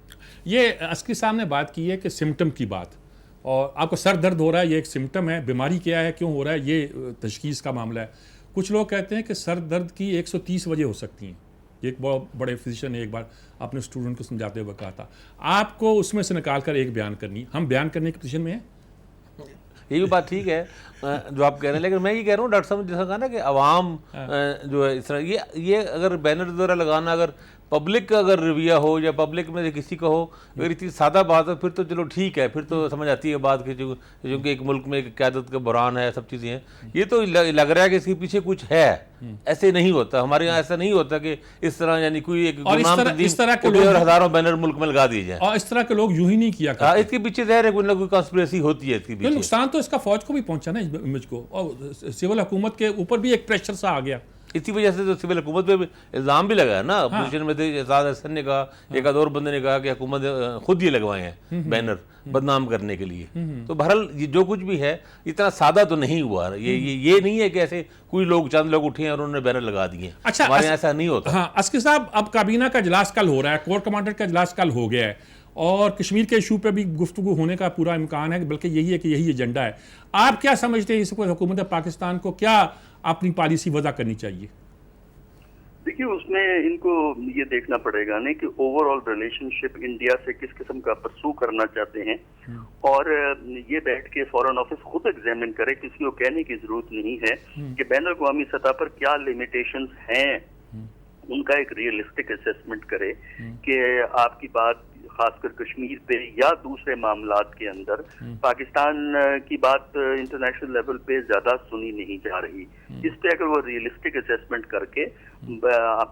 S2: ये अस्करी साहब ने बात की है कि सिम्टम की बात, और आपको सर दर्द हो रहा है, ये एक सिम्टम है। बीमारी क्या है, क्यों हो रहा है, ये तशखीस का मामला है। कुछ लोग कहते हैं कि सर दर्द की 130 वजह हो सकती हैं। एक बहुत बड़े फिजिशियन ने एक बार अपने स्टूडेंट को समझाते हुए कहा था। आपको उसमें से निकाल कर एक बयान करनी, हम बयान करने की पोजीशन में हैं।
S3: ये भी बात ठीक है जो आप कह रहे हैं, लेकिन मैं ये कह रहा हूँ डॉक्टर साहब जैसा कहा ना कि अवाम जो है इस तरह ये अगर बैनर वगैरह लगाना, अगर पब्लिक का अगर रवैया हो या पब्लिक में से किसी का हो, अगर इतनी सादा बात हो फिर तो चलो ठीक है, फिर तो समझ आती है बात की, क्योंकि एक मुल्क में एक क़यादत का बुरान है, सब चीज़ें हैं। ये तो लग रहा है कि इसके पीछे कुछ है। ऐसे नहीं होता, हमारे यहाँ ऐसा नहीं होता कि इस तरह यानी कोई एक
S2: इस तरह के लोग
S3: हज़ारों बैनर मुल्क में लगा दिए जाए,
S2: और इस तरह के लोग यूं ही नहीं किया करते।
S3: इसके पीछे ज़ाहिर है कोई ना कोई कॉन्स्पिरेसी होती है इसके पीछे।
S2: नुकसान तो इसका फौज को भी पहुंचा ना, इमेज को, और सिविल हुकूमत के ऊपर भी एक प्रेशर सा आ गया।
S3: इसी वजह से तो सिविल हुकूमत पे इल्ज़ाम भी लगा है ना। अपोजिशन में थे एजाज हसन ने कहा, एक आध और बंदे ने कहा कि हुकूमत खुद ये लगवाए हैं बैनर बदनाम करने के लिए। तो बहरहाल ये जो कुछ भी है इतना सादा तो नहीं हुआ। ये नहीं है कि ऐसे कोई लोग, चंद लोग उठे हैं और उन्होंने बैनर लगा दिए।
S2: अच्छा,
S3: हमारे यहाँ ऐसा नहीं होता।
S2: हाँ अस्करी साहब, अब काबीना का इजलास कल हो रहा है, कोर कमांडर का इजलास कल हो गया है, और कश्मीर के इशू पे भी गुफ्तगू होने का पूरा इम्कान है, बल्कि यही है कि यही एजेंडा है। आप क्या समझते हैं, इसको हुकूमत पाकिस्तान को क्या अपनी पॉलिसी वजह करनी चाहिए?
S4: देखिए, उसमें इनको ये देखना पड़ेगा नहीं कि ओवरऑल रिलेशनशिप इंडिया से किस किस्म का परसू करना चाहते हैं, और ये बैठ के फॉरेन ऑफिस खुद एग्जामिन करे। किसी को कहने की जरूरत नहीं है कि बैन अवी सतह पर क्या लिमिटेशंस हैं, उनका एक रियलिस्टिक असेसमेंट करे कि आपकी बात खासकर कश्मीर पे या दूसरे मामलात के अंदर पाकिस्तान की बात इंटरनेशनल लेवल पे ज्यादा सुनी नहीं जा रही। इस पे अगर वो रियलिस्टिक असेसमेंट करके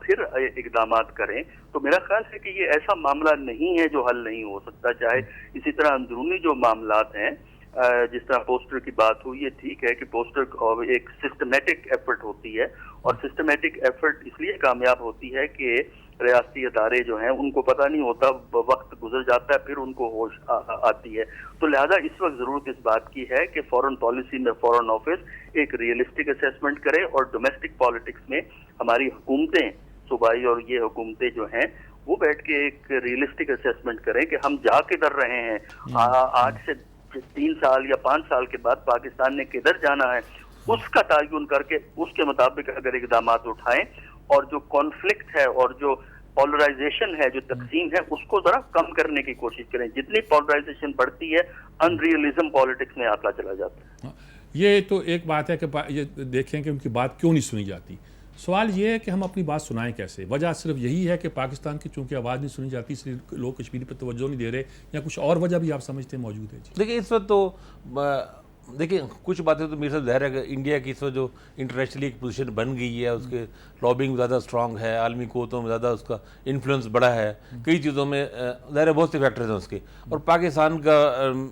S4: फिर इकदाम करें तो मेरा ख्याल है कि ये ऐसा मामला नहीं है जो हल नहीं हो सकता। चाहे इसी तरह अंदरूनी जो मामलात हैं, जिस तरह पोस्टर की बात हुई, ये ठीक है कि पोस्टर एक सिस्टमेटिक एफर्ट होती है, और सिस्टमेटिक एफर्ट इसलिए कामयाब होती है कि रियासती अदारे जो हैं उनको पता नहीं होता, वक्त गुजर जाता है, फिर उनको होश आती है। तो लिहाजा इस वक्त जरूरत इस बात की है कि फॉरेन पॉलिसी में फॉरेन ऑफिस एक रियलिस्टिक असेसमेंट करे, और डोमेस्टिक पॉलिटिक्स में हमारी हुकूमतें, सूबाई और ये हुकूमतें जो हैं, वो बैठ के एक रियलिस्टिक असेसमेंट करें कि हम जा किधर रहे हैं, आज से 3 साल या 5 साल के बाद पाकिस्तान ने किधर जाना है, उसका तयन करके उसके मुताबिक अगर इकदाम उठाएं, और जो कॉन्फ्लिक्ट है और जो पोलराइजेशन है, जो तकसीम है, उसको जरा कम करने की कोशिश करें। जितनी पोलराइजेशन बढ़ती है, अनरियलिज्म पॉलिटिक्स में आता चला जाता है।
S2: ये तो एक बात है कि ये देखें कि उनकी बात क्यों नहीं सुनी जाती। सवाल ये है कि हम अपनी बात सुनाएं कैसे। वजह सिर्फ यही है कि पाकिस्तान की चूंकि आवाज़ नहीं सुनी जाती, इसलिए लोग कश्मीर पर तवज्जो नहीं दे रहे, या कुछ और वजह भी आप समझते हैं मौजूद है? जी
S3: देखिए, इस वक्त तो देखिए कुछ बातें तो मेरे साथ ज़ाहिर है कि इंडिया की इस वक्त जो इंटरनेशनली एक पोजीशन बन गई है, उसके लॉबिंग ज़्यादा स्ट्रांग है, आलमी क़ुव्वतों में ज़्यादा उसका इन्फ्लुएंस बड़ा है, कई चीज़ों में ज़ाहिर है बहुत से फैक्टर्स हैं उसके। और पाकिस्तान का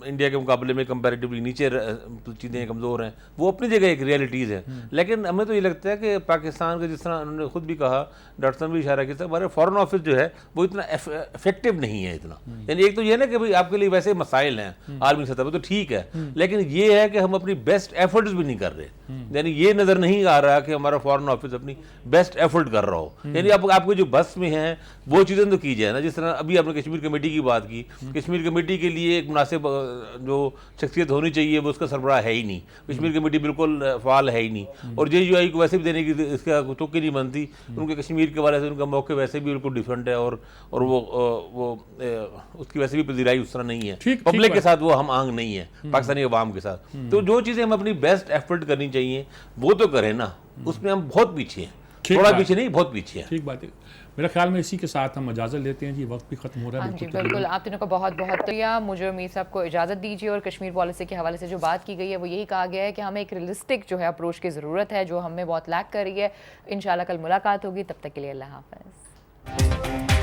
S3: इंडिया के मुकाबले में कंपैरेटिवली नीचे चीज़ें कमज़ोर हैं, वो अपनी जगह एक रियलिटीज़ है। लेकिन हमें तो ये लगता है कि पाकिस्तान का, जिस तरह उन्होंने खुद भी कहा, डॉक्टर साहब भी इशारा किया, हमारे फॉरेन ऑफिस जो है वो इतना इफेक्टिव नहीं है इतना। यानी एक तो ये ना कि भाई आपके लिए वैसे मसाइल हैं आलमी सतह पर, तो ठीक है, लेकिन ये है कि हम अपनी बेस्ट एफर्ट्स भी नहीं कर रहे। यानी ये नज़र नहीं आ रहा कि हमारा फॉरेन ऑफिस अपनी बेस्ट एफर्ट कर रहा हो। यानी आपको जो बस में है वो चीज़ें तो की जाए ना, जिस तरह अभी आपने कश्मीर कमेटी की बात की, कश्मीर कमेटी के लिए एक मुनासिब जो शख्सियत होनी चाहिए वो उसका सरबराह है ही नहीं। कश्मीर कमेटी बिल्कुल फ़ाल है ही नहीं, और JUI को वैसे भी देने की इसका तुक्की नहीं बनती। उनके कश्मीर के वाले से उनका मौके वैसे भी बिल्कुल डिफरेंट है, और वो उसकी वैसे भी पजीराई उस तरह नहीं है। पब्लिक के साथ वो हम आंग नहीं है, पाकिस्तानी अवाम के साथ। तो जो चीज़ें हम अपनी बेस्ट एफर्ट करनी चाहिए वो तो करें ना, उसमें हम बहुत पीछे हैं, थोड़ा पीछे नहीं, बहुत पीछे हैं।
S2: ठीक बात है। मेरा ख्याल में इसी के साथ हम इजाज़त लेते हैं जी, वक्त भी खत्म हो रहा है।
S1: हाँ जी बिल्कुल, आप तीनों को बहुत बहुत शुक्रिया। मुझे मीर साहब को इजाज़त दीजिए। और कश्मीर पॉलिसी के हवाले से जो बात की गई है वो यही कहा गया है कि हमें एक रियलिस्टिक जो है अप्रोच की ज़रूरत है, जो हमें बहुत लैक कर रही है। इंशाल्लाह कल मुलाकात होगी, तब तक के लिए अल्लाह हाफ़िज़।